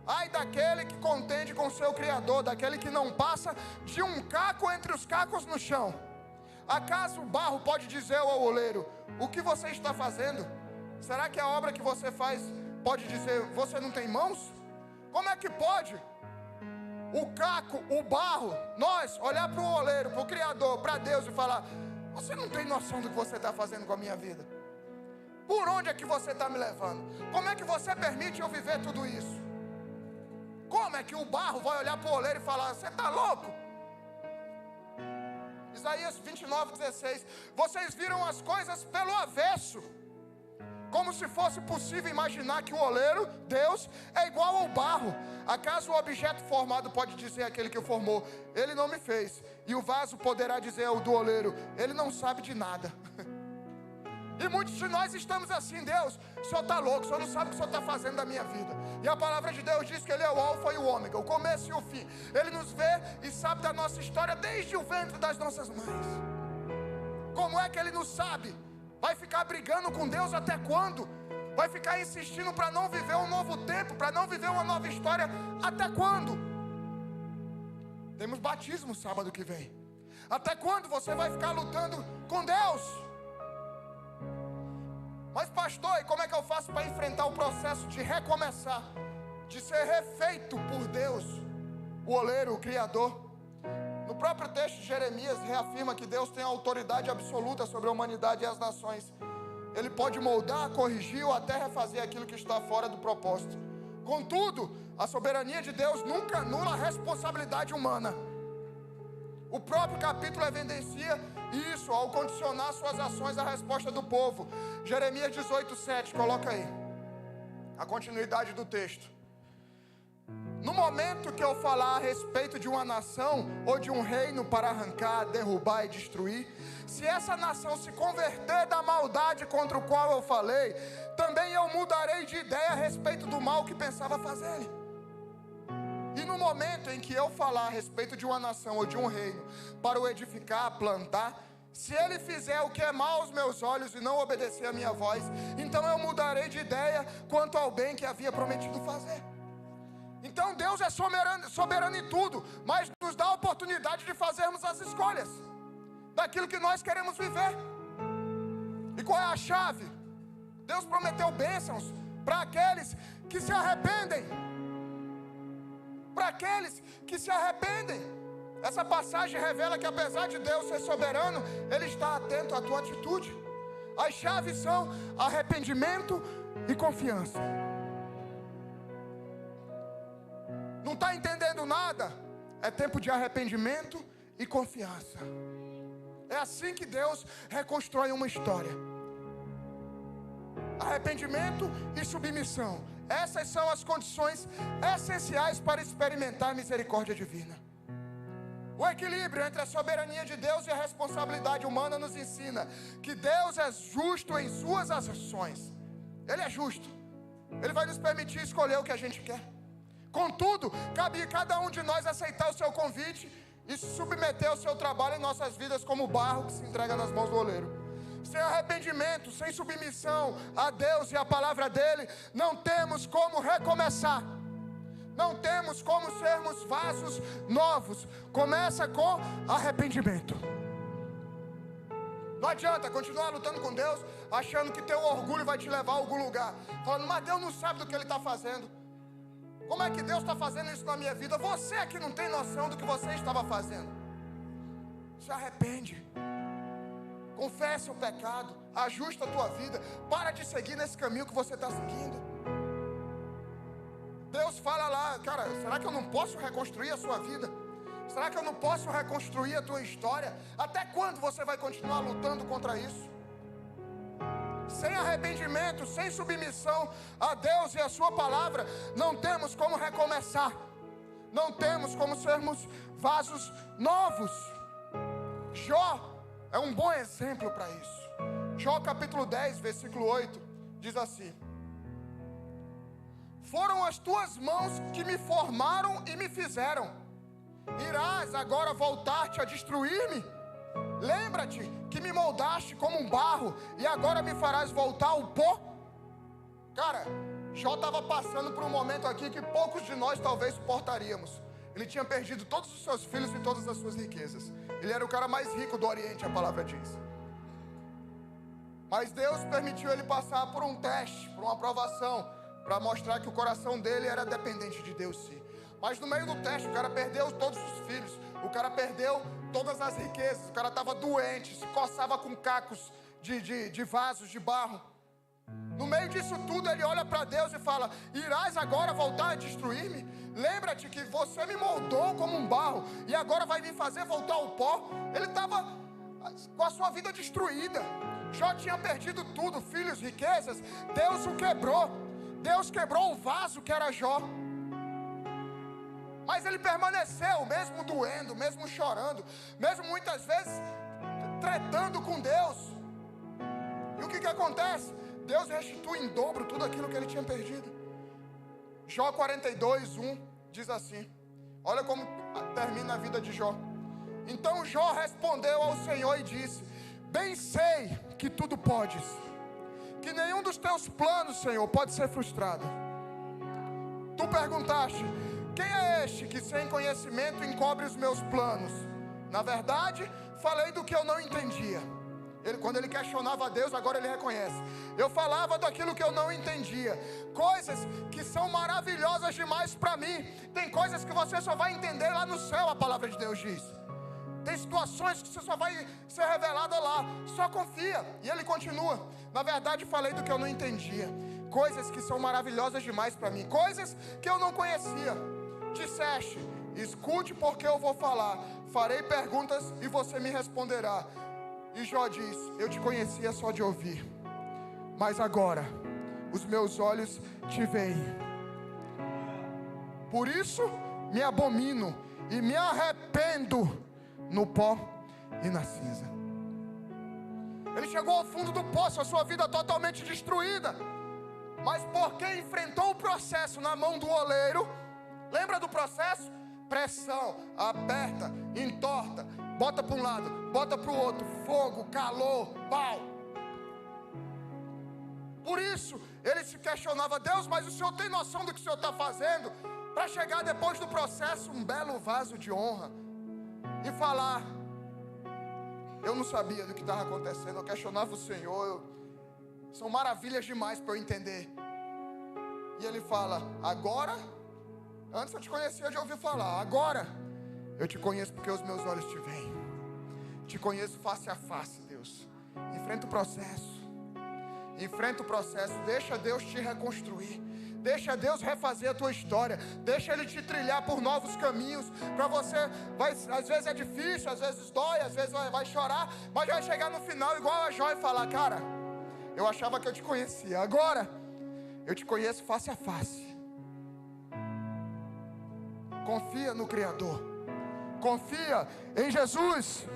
Ai daquele que contende com seu Criador, daquele que não passa de um caco entre os cacos no chão. Acaso o barro pode dizer ao oleiro: o que você está fazendo? Será que a obra que você faz pode dizer: você não tem mãos? Como é que pode o caco, o barro, nós olhar para o oleiro, para o Criador, para Deus e falar: você não tem noção do que você está fazendo com a minha vida? Por onde é que você está me levando? Como é que você permite eu viver tudo isso? Como é que o barro vai olhar para o oleiro e falar: você está louco? Isaías 29:16: vocês viram as coisas pelo avesso, como se fosse possível imaginar que o oleiro, Deus, é igual ao barro. Acaso o objeto formado pode dizer àquele que o formou: ele não me fez? E o vaso poderá dizer ao do oleiro: ele não sabe de nada. E muitos de nós estamos assim: Deus, o Senhor está louco, o Senhor não sabe o que o Senhor está fazendo da minha vida. E a palavra de Deus diz que Ele é o alfa e o ômega, o começo e o fim. Ele nos vê e sabe da nossa história desde o ventre das nossas mães. Como é que Ele nos sabe? Vai ficar brigando com Deus até quando? Vai ficar insistindo para não viver um novo tempo, para não viver uma nova história até quando? Temos batismo sábado que vem. Até quando você vai ficar lutando com Deus? Mas pastor, e como é que eu faço para enfrentar o processo de recomeçar, de ser refeito por Deus, o oleiro, o Criador? No próprio texto de Jeremias reafirma que Deus tem autoridade absoluta sobre a humanidade e as nações. Ele pode moldar, corrigir ou até refazer aquilo que está fora do propósito. Contudo, a soberania de Deus nunca anula a responsabilidade humana. O próprio capítulo evidencia isso ao condicionar suas ações à resposta do povo. Jeremias 18:7, coloca aí a continuidade do texto. No momento que eu falar a respeito de uma nação ou de um reino para arrancar, derrubar e destruir, se essa nação se converter da maldade contra o qual eu falei, também eu mudarei de ideia a respeito do mal que pensava fazer. E no momento em que eu falar a respeito de uma nação ou de um reino para o edificar, plantar, se ele fizer o que é mal aos meus olhos e não obedecer a minha voz, então eu mudarei de ideia quanto ao bem que havia prometido fazer. Então Deus é soberano em tudo, mas nos dá a oportunidade de fazermos as escolhas daquilo que nós queremos viver. E qual é a chave? Deus prometeu bênçãos para aqueles que se arrependem. Para aqueles que se arrependem. Essa passagem revela que apesar de Deus ser soberano, Ele está atento à tua atitude. As chaves são arrependimento e confiança. Não está entendendo nada? É tempo de arrependimento e confiança. É assim que Deus reconstrói uma história. Arrependimento e submissão. Essas são as condições essenciais para experimentar a misericórdia divina. O equilíbrio entre a soberania de Deus e a responsabilidade humana nos ensina que Deus é justo em suas ações. Ele é justo. Ele vai nos permitir escolher o que a gente quer. Contudo, cabe a cada um de nós aceitar o seu convite e se submeter ao seu trabalho em nossas vidas como barro que se entrega nas mãos do oleiro. Sem arrependimento, sem submissão a Deus e a palavra dEle, não temos como recomeçar. Não temos como sermos vasos novos. Começa com arrependimento. Não adianta continuar lutando com Deus, achando que teu orgulho vai te levar a algum lugar. Falando, mas Deus não sabe do que Ele está fazendo. Como é que Deus está fazendo isso na minha vida? Você é que não tem noção do que você estava fazendo. Se arrepende. Confessa o pecado. Ajusta a tua vida. Para de seguir nesse caminho que você está seguindo. Deus fala lá, cara, será que eu não posso reconstruir a sua vida? Será que eu não posso reconstruir a tua história? Até quando você vai continuar lutando contra isso? Sem arrependimento, sem submissão a Deus e a sua palavra, não temos como recomeçar. Não temos como sermos vasos novos. Jó é um bom exemplo para isso. Jó capítulo 10, versículo 8. diz assim: foram as tuas mãos que me formaram e me fizeram. Irás agora voltar-te a destruir-me? Lembra-te que me moldaste como um barro e agora me farás voltar ao pó? Cara, Jó estava passando por um momento aqui que poucos de nós talvez suportaríamos. Ele tinha perdido todos os seus filhos e todas as suas riquezas. Ele era o cara mais rico do Oriente, a palavra diz. Mas Deus permitiu ele passar por um teste, por uma provação, para mostrar que o coração dele era dependente de Deus, sim. Mas no meio do teste, o cara perdeu todos os filhos, o cara perdeu todas as riquezas, o cara estava doente, se coçava com cacos de vasos de barro. No meio disso tudo, ele olha para Deus e fala: irás agora voltar a destruir-me? Lembra-te que você me moldou como um barro e agora vai me fazer voltar ao pó? Ele estava com a sua vida destruída. Jó tinha perdido tudo, filhos, riquezas. Deus o quebrou. Deus quebrou o vaso que era Jó. Mas ele permaneceu, mesmo doendo, mesmo chorando, mesmo muitas vezes tretando com Deus. E o que acontece? Deus restitui em dobro tudo aquilo que ele tinha perdido. Jó 42:1 diz assim. Olha como termina a vida de Jó. Então Jó respondeu ao Senhor e disse: bem sei que tudo podes, que nenhum dos teus planos, Senhor, pode ser frustrado. Tu perguntaste: quem é este que sem conhecimento encobre os meus planos? Na verdade, falei do que eu não entendia. Quando ele questionava a Deus, agora ele reconhece: eu falava daquilo que eu não entendia, coisas que são maravilhosas demais para mim. Tem coisas que você só vai entender lá no céu, a palavra de Deus diz. Tem situações que você só vai ser revelada lá, só confia. E ele continua: na verdade falei do que eu não entendia, coisas que são maravilhosas demais para mim, coisas que eu não conhecia. Disseste: escute porque eu vou falar, farei perguntas e você me responderá. E Jó diz: eu te conhecia só de ouvir, mas agora os meus olhos te veem. Por isso me abomino e me arrependo no pó e na cinza. Ele chegou ao fundo do poço, a sua vida totalmente destruída, mas porque enfrentou o processo na mão do oleiro. Lembra do processo? Pressão, aperta, entorta, bota para um lado, bota para o outro, fogo, calor, pau. Por isso ele se questionava: Deus, mas o Senhor tem noção do que o Senhor está fazendo? Para chegar depois do processo um belo vaso de honra e falar: eu não sabia do que estava acontecendo, eu questionava o Senhor, são maravilhas demais para eu entender. E ele fala: agora, antes eu te conhecia de ouvir falar, agora eu te conheço porque os meus olhos te veem. Te conheço face a face, Deus. Enfrenta o processo. Enfrenta o processo. Deixa Deus te reconstruir. Deixa Deus refazer a tua história. Deixa Ele te trilhar por novos caminhos. Para você, às vezes é difícil, às vezes dói, às vezes vai chorar, mas vai chegar no final igual a Jó e falar: cara, eu achava que eu te conhecia, agora eu te conheço face a face. Confia no Criador. Confia em Jesus.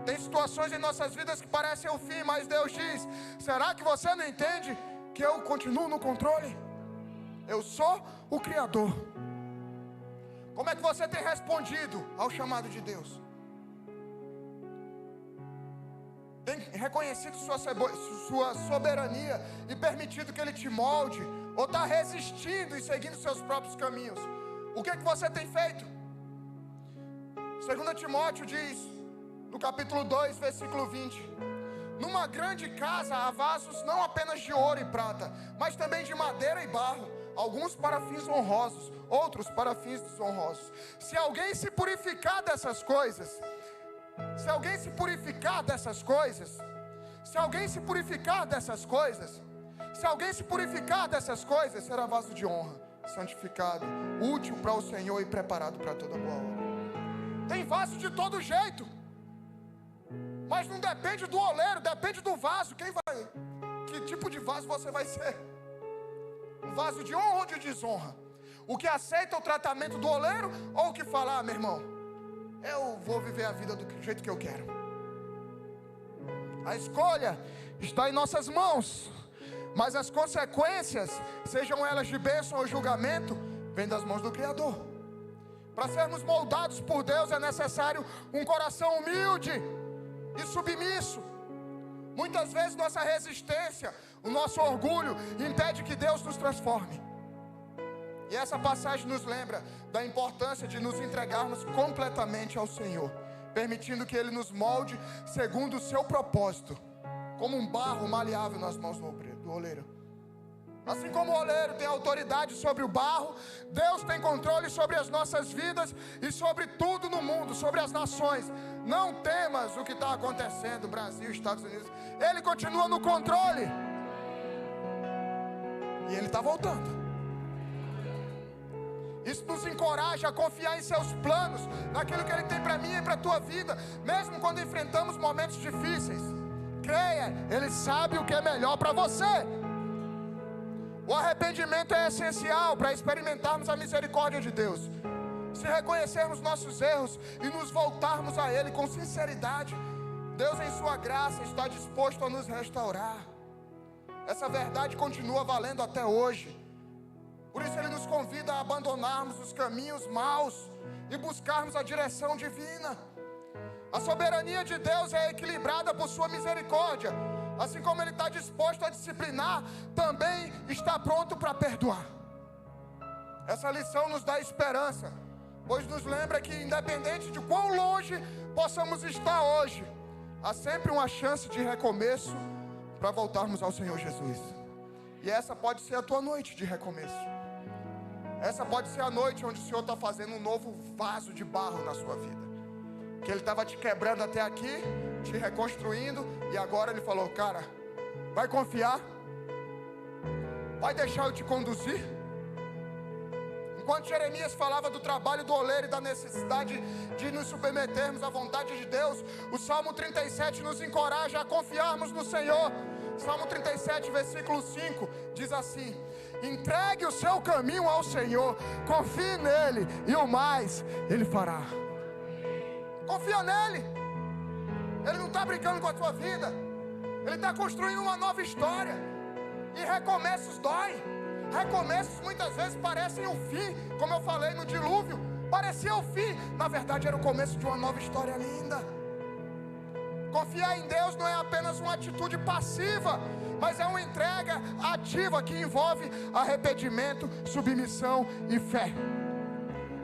Tem situações em nossas vidas que parecem o fim, mas Deus diz: será que você não entende que eu continuo no controle? Eu sou o Criador. Como é que você tem respondido ao chamado de Deus? Tem reconhecido sua soberania e permitido que Ele te molde? Ou está resistindo e seguindo seus próprios caminhos? O que é que você tem feito? 2 Timóteo diz, no capítulo 2, versículo 20: numa grande casa há vasos não apenas de ouro e prata, mas também de madeira e barro, alguns para fins honrosos, outros para fins desonrosos. Se alguém se purificar dessas coisas, se alguém se purificar dessas coisas, se alguém se purificar dessas coisas, se alguém se purificar dessas coisas, será vaso de honra, santificado, útil para o Senhor e preparado para toda boa obra. Tem vaso de todo jeito, mas não depende do oleiro, depende do vaso. Que tipo de vaso você vai ser? Um vaso de honra ou de desonra? O que aceita o tratamento do oleiro, ou o que fala: ah, meu irmão, eu vou viver a vida do jeito que eu quero? A escolha está em nossas mãos, mas as consequências, sejam elas de bênção ou julgamento, vêm das mãos do Criador. Para sermos moldados por Deus é necessário um coração humilde e submisso. Muitas vezes nossa resistência, o nosso orgulho impede que Deus nos transforme. E essa passagem nos lembra da importância de nos entregarmos completamente ao Senhor, permitindo que Ele nos molde segundo o seu propósito, como um barro maleável nas mãos do oleiro. Assim como o oleiro tem autoridade sobre o barro, Deus tem controle sobre as nossas vidas e sobre tudo no mundo, sobre as nações. Não temas o que está acontecendo, Brasil, Estados Unidos. Ele continua no controle. E Ele está voltando. Isso nos encoraja a confiar em seus planos, naquilo que Ele tem para mim e para a tua vida, mesmo quando enfrentamos momentos difíceis. Creia, Ele sabe o que é melhor para você. O arrependimento é essencial para experimentarmos a misericórdia de Deus. Se reconhecermos nossos erros e nos voltarmos a Ele com sinceridade, Deus em sua graça está disposto a nos restaurar. Essa verdade continua valendo até hoje. Por isso Ele nos convida a abandonarmos os caminhos maus e buscarmos a direção divina. A soberania de Deus é equilibrada por sua misericórdia. Assim como Ele está disposto a disciplinar, também está pronto para perdoar. Essa lição nos dá esperança, pois nos lembra que independente de quão longe possamos estar hoje, há sempre uma chance de recomeço para voltarmos ao Senhor Jesus. E essa pode ser a tua noite de recomeço. Essa pode ser a noite onde o Senhor está fazendo um novo vaso de barro na sua vida. Que Ele estava te quebrando até aqui, te reconstruindo, e agora Ele falou: cara, vai confiar? Vai deixar eu te conduzir? Enquanto Jeremias falava do trabalho do oleiro e da necessidade de nos submetermos à vontade de Deus, o Salmo 37 nos encoraja a confiarmos no Senhor. Salmo 37, versículo 5, diz assim: entregue o seu caminho ao Senhor, confie nele, e o mais Ele fará. Confia nele. Ele não está brincando com a tua vida. Ele está construindo uma nova história. E recomeços doem. Recomeços muitas vezes parecem o fim. Como eu falei no dilúvio, parecia o fim. Na verdade era o começo de uma nova história linda. Confiar em Deus não é apenas uma atitude passiva, mas é uma entrega ativa que envolve arrependimento, submissão e fé.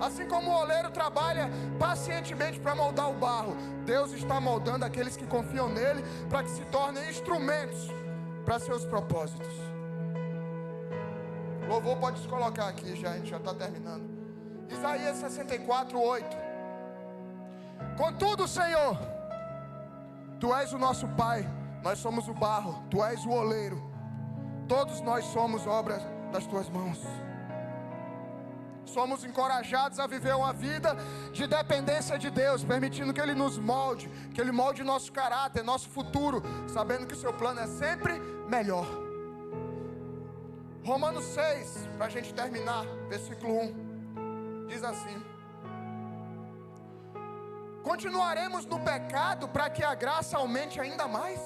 Assim como o oleiro trabalha pacientemente para moldar o barro, Deus está moldando aqueles que confiam nele para que se tornem instrumentos para seus propósitos. Louvor pode se colocar aqui já, a gente já está terminando. Isaías 64, 8. Contudo, Senhor, Tu és o nosso Pai, nós somos o barro, Tu és o oleiro, todos nós somos obra das Tuas mãos. Somos encorajados a viver uma vida de dependência de Deus, permitindo que Ele nos molde, que Ele molde nosso caráter, nosso futuro, sabendo que o seu plano é sempre melhor. Romanos 6, para a gente terminar, versículo 1, diz assim: continuaremos no pecado para que a graça aumente ainda mais?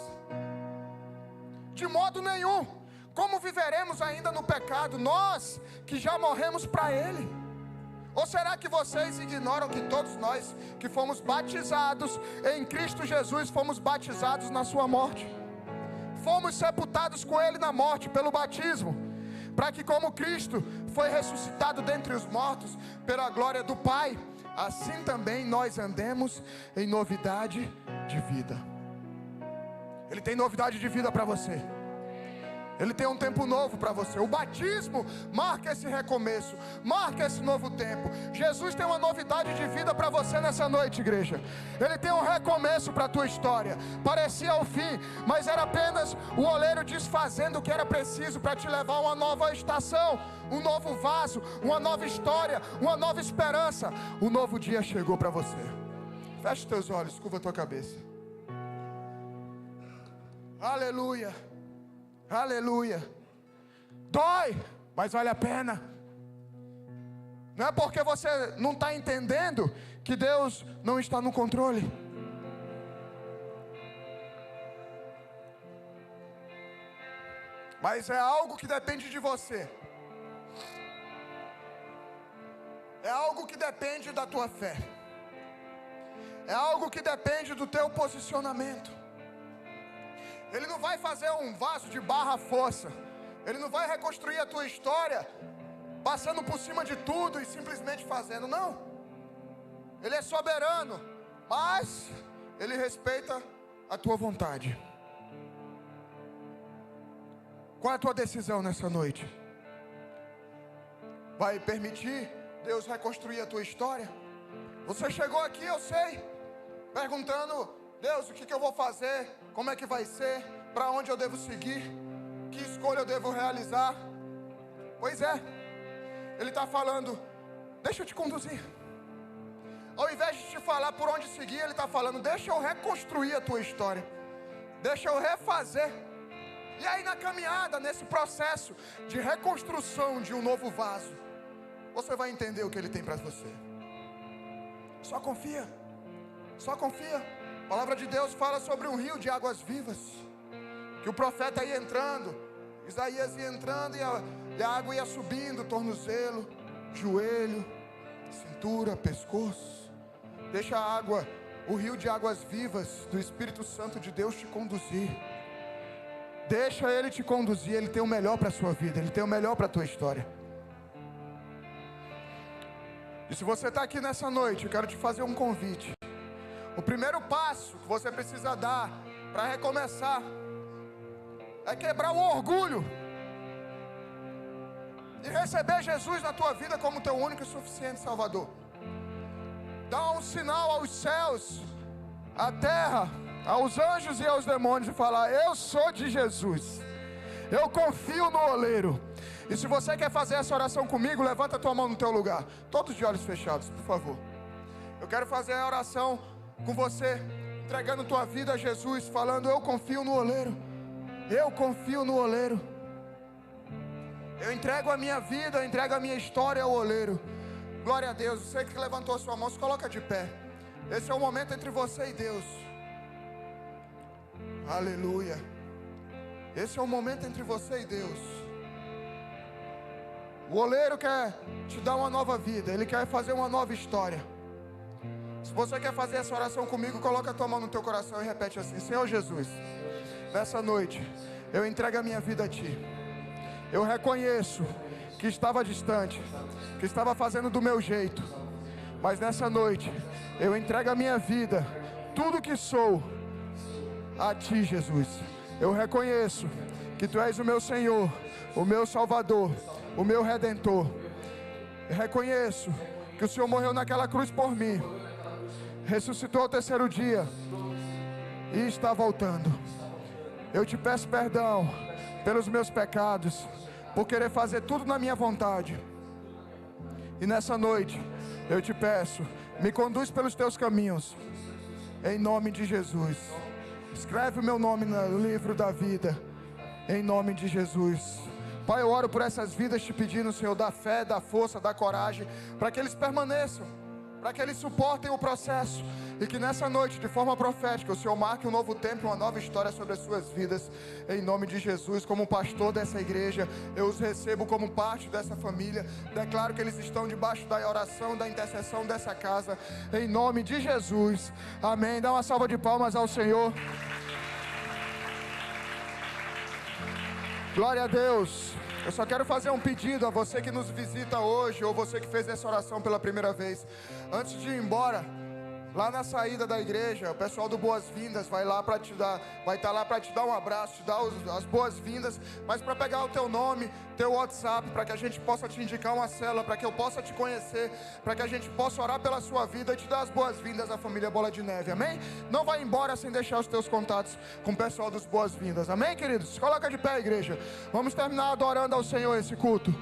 De modo nenhum. Como viveremos ainda no pecado, nós que já morremos para ele? Ou será que vocês ignoram que todos nós que fomos batizados em Cristo Jesus, fomos batizados na sua morte? Fomos sepultados com ele na morte pelo batismo, para que como Cristo foi ressuscitado dentre os mortos pela glória do Pai, assim também nós andemos em novidade de vida. Ele tem novidade de vida para você. Ele tem um tempo novo para você. O batismo marca esse recomeço, marca esse novo tempo. Jesus tem uma novidade de vida para você nessa noite, igreja. Ele tem um recomeço para a tua história. Parecia o fim, mas era apenas o oleiro desfazendo o que era preciso para te levar a uma nova estação, um novo vaso, uma nova história, uma nova esperança. O novo dia chegou para você. Feche teus olhos, curva a tua cabeça. Aleluia. Aleluia. Dói, mas vale a pena. Não é porque você não está entendendo que Deus não está no controle. Mas é algo que depende de você. É algo que depende da tua fé. É algo que depende do teu posicionamento. Ele não vai fazer um vaso de barra força. Ele não vai reconstruir a tua história passando por cima de tudo e simplesmente fazendo, não. Ele é soberano, mas Ele respeita a tua vontade. Qual é a tua decisão nessa noite? Vai permitir Deus reconstruir a tua história? Você chegou aqui, eu sei, perguntando: Deus, o que eu vou fazer? Como é que vai ser? Para onde eu devo seguir? Que escolha eu devo realizar? Pois é, Ele está falando: deixa eu te conduzir. Ao invés de te falar por onde seguir, Ele está falando: deixa eu reconstruir a tua história. Deixa eu refazer. E aí na caminhada, nesse processo de reconstrução de um novo vaso, você vai entender o que Ele tem para você. Só confia. Só confia. A palavra de Deus fala sobre um rio de águas vivas, que o profeta ia entrando, Isaías ia entrando e a água ia subindo, tornozelo, joelho, cintura, pescoço. Deixa a água, o rio de águas vivas do Espírito Santo de Deus te conduzir. Deixa Ele te conduzir. Ele tem o melhor para a sua vida. Ele tem o melhor para a tua história. E se você está aqui nessa noite, eu quero te fazer um convite. O primeiro passo que você precisa dar para recomeçar é quebrar o orgulho e receber Jesus na tua vida como teu único e suficiente Salvador. Dá um sinal aos céus, à terra, aos anjos e aos demônios e falar: eu sou de Jesus, eu confio no oleiro. E se você quer fazer essa oração comigo, levanta a tua mão no teu lugar, todos de olhos fechados, por favor. Eu quero fazer a oração com você, entregando tua vida a Jesus, falando: eu confio no oleiro, eu confio no oleiro. Eu entrego a minha vida, eu entrego a minha história ao oleiro. Glória a Deus. Você que levantou a sua mão, se coloca de pé. Esse é o momento entre você e Deus. Aleluia. Esse é o momento entre você e Deus. O oleiro quer te dar uma nova vida. Ele quer fazer uma nova história. Se você quer fazer essa oração comigo, coloca a tua mão no teu coração e repete assim: Senhor Jesus, nessa noite eu entrego a minha vida a Ti. Eu reconheço que estava distante, que estava fazendo do meu jeito, mas nessa noite eu entrego a minha vida, tudo que sou, a Ti, Jesus. Eu reconheço que Tu és o meu Senhor, o meu Salvador, o meu Redentor. Eu reconheço que o Senhor morreu naquela cruz por mim, ressuscitou ao terceiro dia e está voltando. Eu Te peço perdão pelos meus pecados, por querer fazer tudo na minha vontade. E nessa noite eu Te peço: me conduz pelos Teus caminhos, em nome de Jesus. Escreve o meu nome no livro da vida, em nome de Jesus. Pai, eu oro por essas vidas, te pedindo, Senhor, da fé, da força, da coragem, para que eles permaneçam, para que eles suportem o processo, e que nessa noite, de forma profética, o Senhor marque um novo tempo, uma nova história sobre as suas vidas, em nome de Jesus. Como pastor dessa igreja, eu os recebo como parte dessa família. Declaro que eles estão debaixo da oração, da intercessão dessa casa, em nome de Jesus, amém. Dá uma salva de palmas ao Senhor. Glória a Deus. Eu só quero fazer um pedido a você que nos visita hoje, ou você que fez essa oração pela primeira vez. Antes de ir embora, lá na saída da igreja, o pessoal do Boas-Vindas vai lá para te dar, vai estar lá para te dar um abraço, te dar as boas-vindas, mas para pegar o teu nome, teu WhatsApp, para que a gente possa te indicar uma célula, para que eu possa te conhecer, para que a gente possa orar pela sua vida e te dar as boas-vindas à família Bola de Neve, amém? Não vai embora sem deixar os teus contatos com o pessoal dos boas-vindas, amém, queridos? Se coloca de pé, igreja. Vamos terminar adorando ao Senhor esse culto.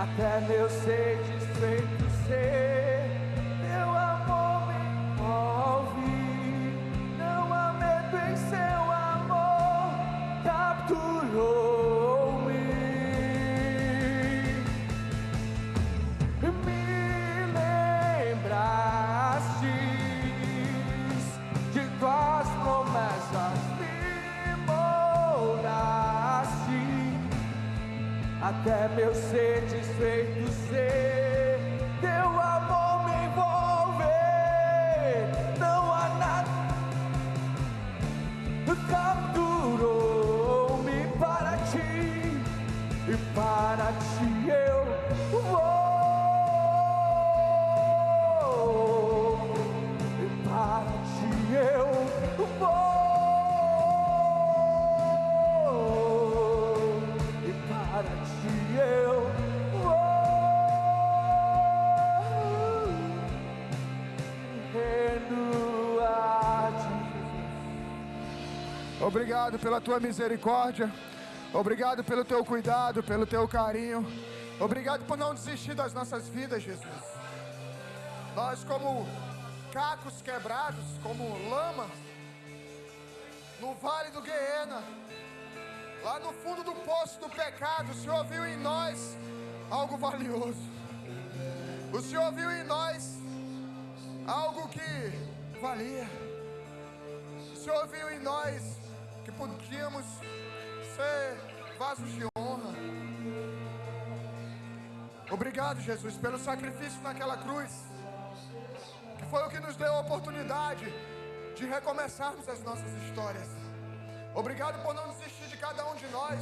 até meu ser desfeito ser. Teu amor me envolve, não há medo em seu amor, capturou-me. Me lembrastes de tuas promessas, me moldaste, até meu ser desfeito ser. Teu amor me envolve, não há nada, capturou-me para ti, e para ti eu vou, e para ti eu vou, e para ti eu vou, rendo a ti. Obrigado pela tua misericórdia. Obrigado pelo teu cuidado, pelo teu carinho. Obrigado por não desistir das nossas vidas, Jesus. Nós, como cacos quebrados, como lama, no vale do Guiena, lá no fundo do poço do pecado, o Senhor viu em nós algo valioso. O Senhor viu em nós algo que valia. O Senhor viu em nós que podíamos ser vasos de honra. Obrigado, Jesus, pelo sacrifício naquela cruz, que foi o que nos deu a oportunidade de recomeçarmos as nossas histórias. Obrigado por não desistir de cada um de nós.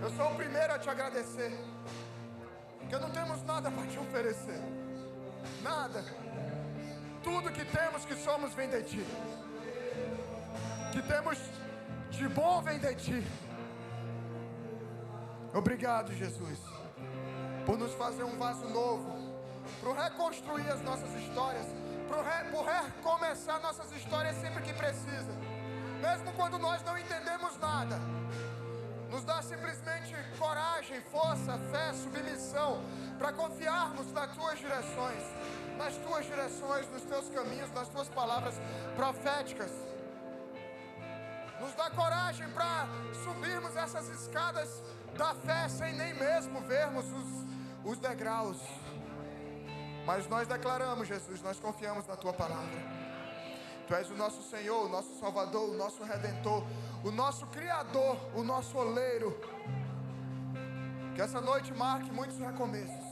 Eu sou o primeiro a te agradecer, porque não temos nada para te oferecer. Nada. Tudo que temos, que somos, vem de ti. Que temos de bom vem de ti. Obrigado, Jesus, por nos fazer um vaso novo, por reconstruir as nossas histórias, por recomeçar nossas histórias sempre que precisa. Mesmo quando nós não entendemos nada, nos dá simplesmente coragem, força, fé, submissão, para confiarmos nas tuas direções, nos teus caminhos, nas tuas palavras proféticas. Nos dá coragem para subirmos essas escadas da fé sem nem mesmo vermos os degraus. Mas nós declaramos, Jesus, nós confiamos na tua palavra. Tu és o nosso Senhor, o nosso Salvador, o nosso Redentor, o nosso Criador, o nosso oleiro. Que essa noite marque muitos recomeços.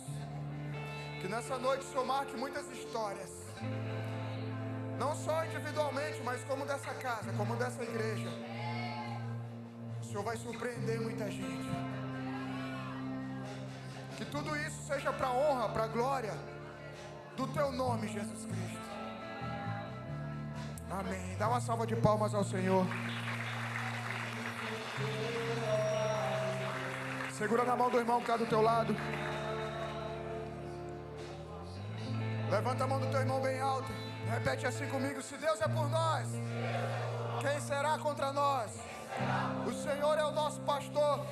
Que nessa noite o Senhor marque muitas histórias. Não só individualmente, mas como dessa casa, como dessa igreja. O Senhor vai surpreender muita gente. Que tudo isso seja para a honra, para a glória do teu nome, Jesus Cristo. Amém. Dá uma salva de palmas ao Senhor. Segura na mão do irmão que está do teu lado. Levanta a mão do teu irmão bem alto. Repete assim comigo: se Deus é por nós, quem será contra nós? O Senhor é o nosso pastor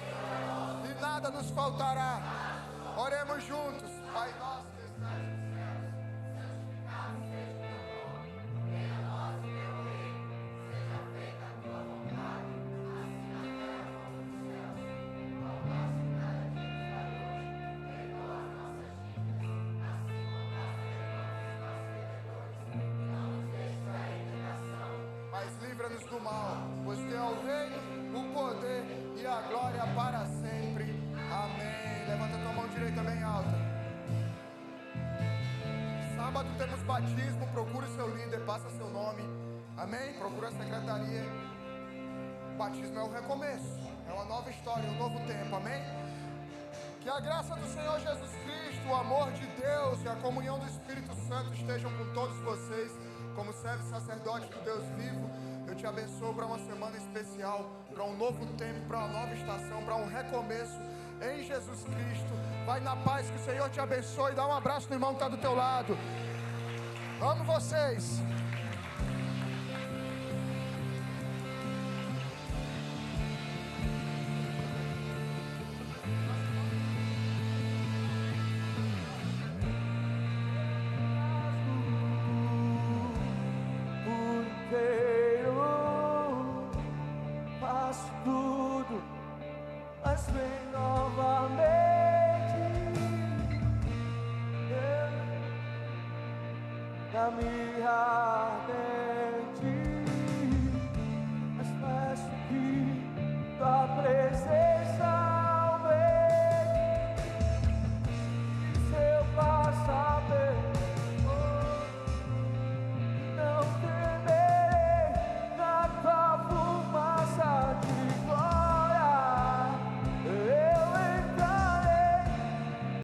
e nada nos faltará. Oremos juntos. Pai nosso que estás no céu, santificado seja o teu nome. Venha a nós o teu reino. Seja feita a tua vontade, assim na terra como no céu. O pão nosso de cada dia nos dai hoje. Perdoa as nossas dívidas, assim como nós perdoamos aos devedores. Não nos deixes cair em tentação, mas livra-nos do mal, pois teu é o reino, o poder e a glória para sempre. Amém. Levanta tua mão direita bem alta. Sábado temos batismo. Procure seu líder, passa seu nome. Amém? Procura a secretaria. O batismo é o recomeço, é uma nova história, um novo tempo. Amém? Que a graça do Senhor Jesus Cristo, o amor de Deus e a comunhão do Espírito Santo estejam com todos vocês, como servo e sacerdote do Deus vivo. Eu te abençoo para uma semana especial, para um novo tempo, para uma nova estação, para um recomeço em Jesus Cristo. Vai na paz, que o Senhor te abençoe. Dá um abraço no irmão que está do teu lado. Amo vocês. faço tudo, mas vem novamente. Na minha ardente, mas peço que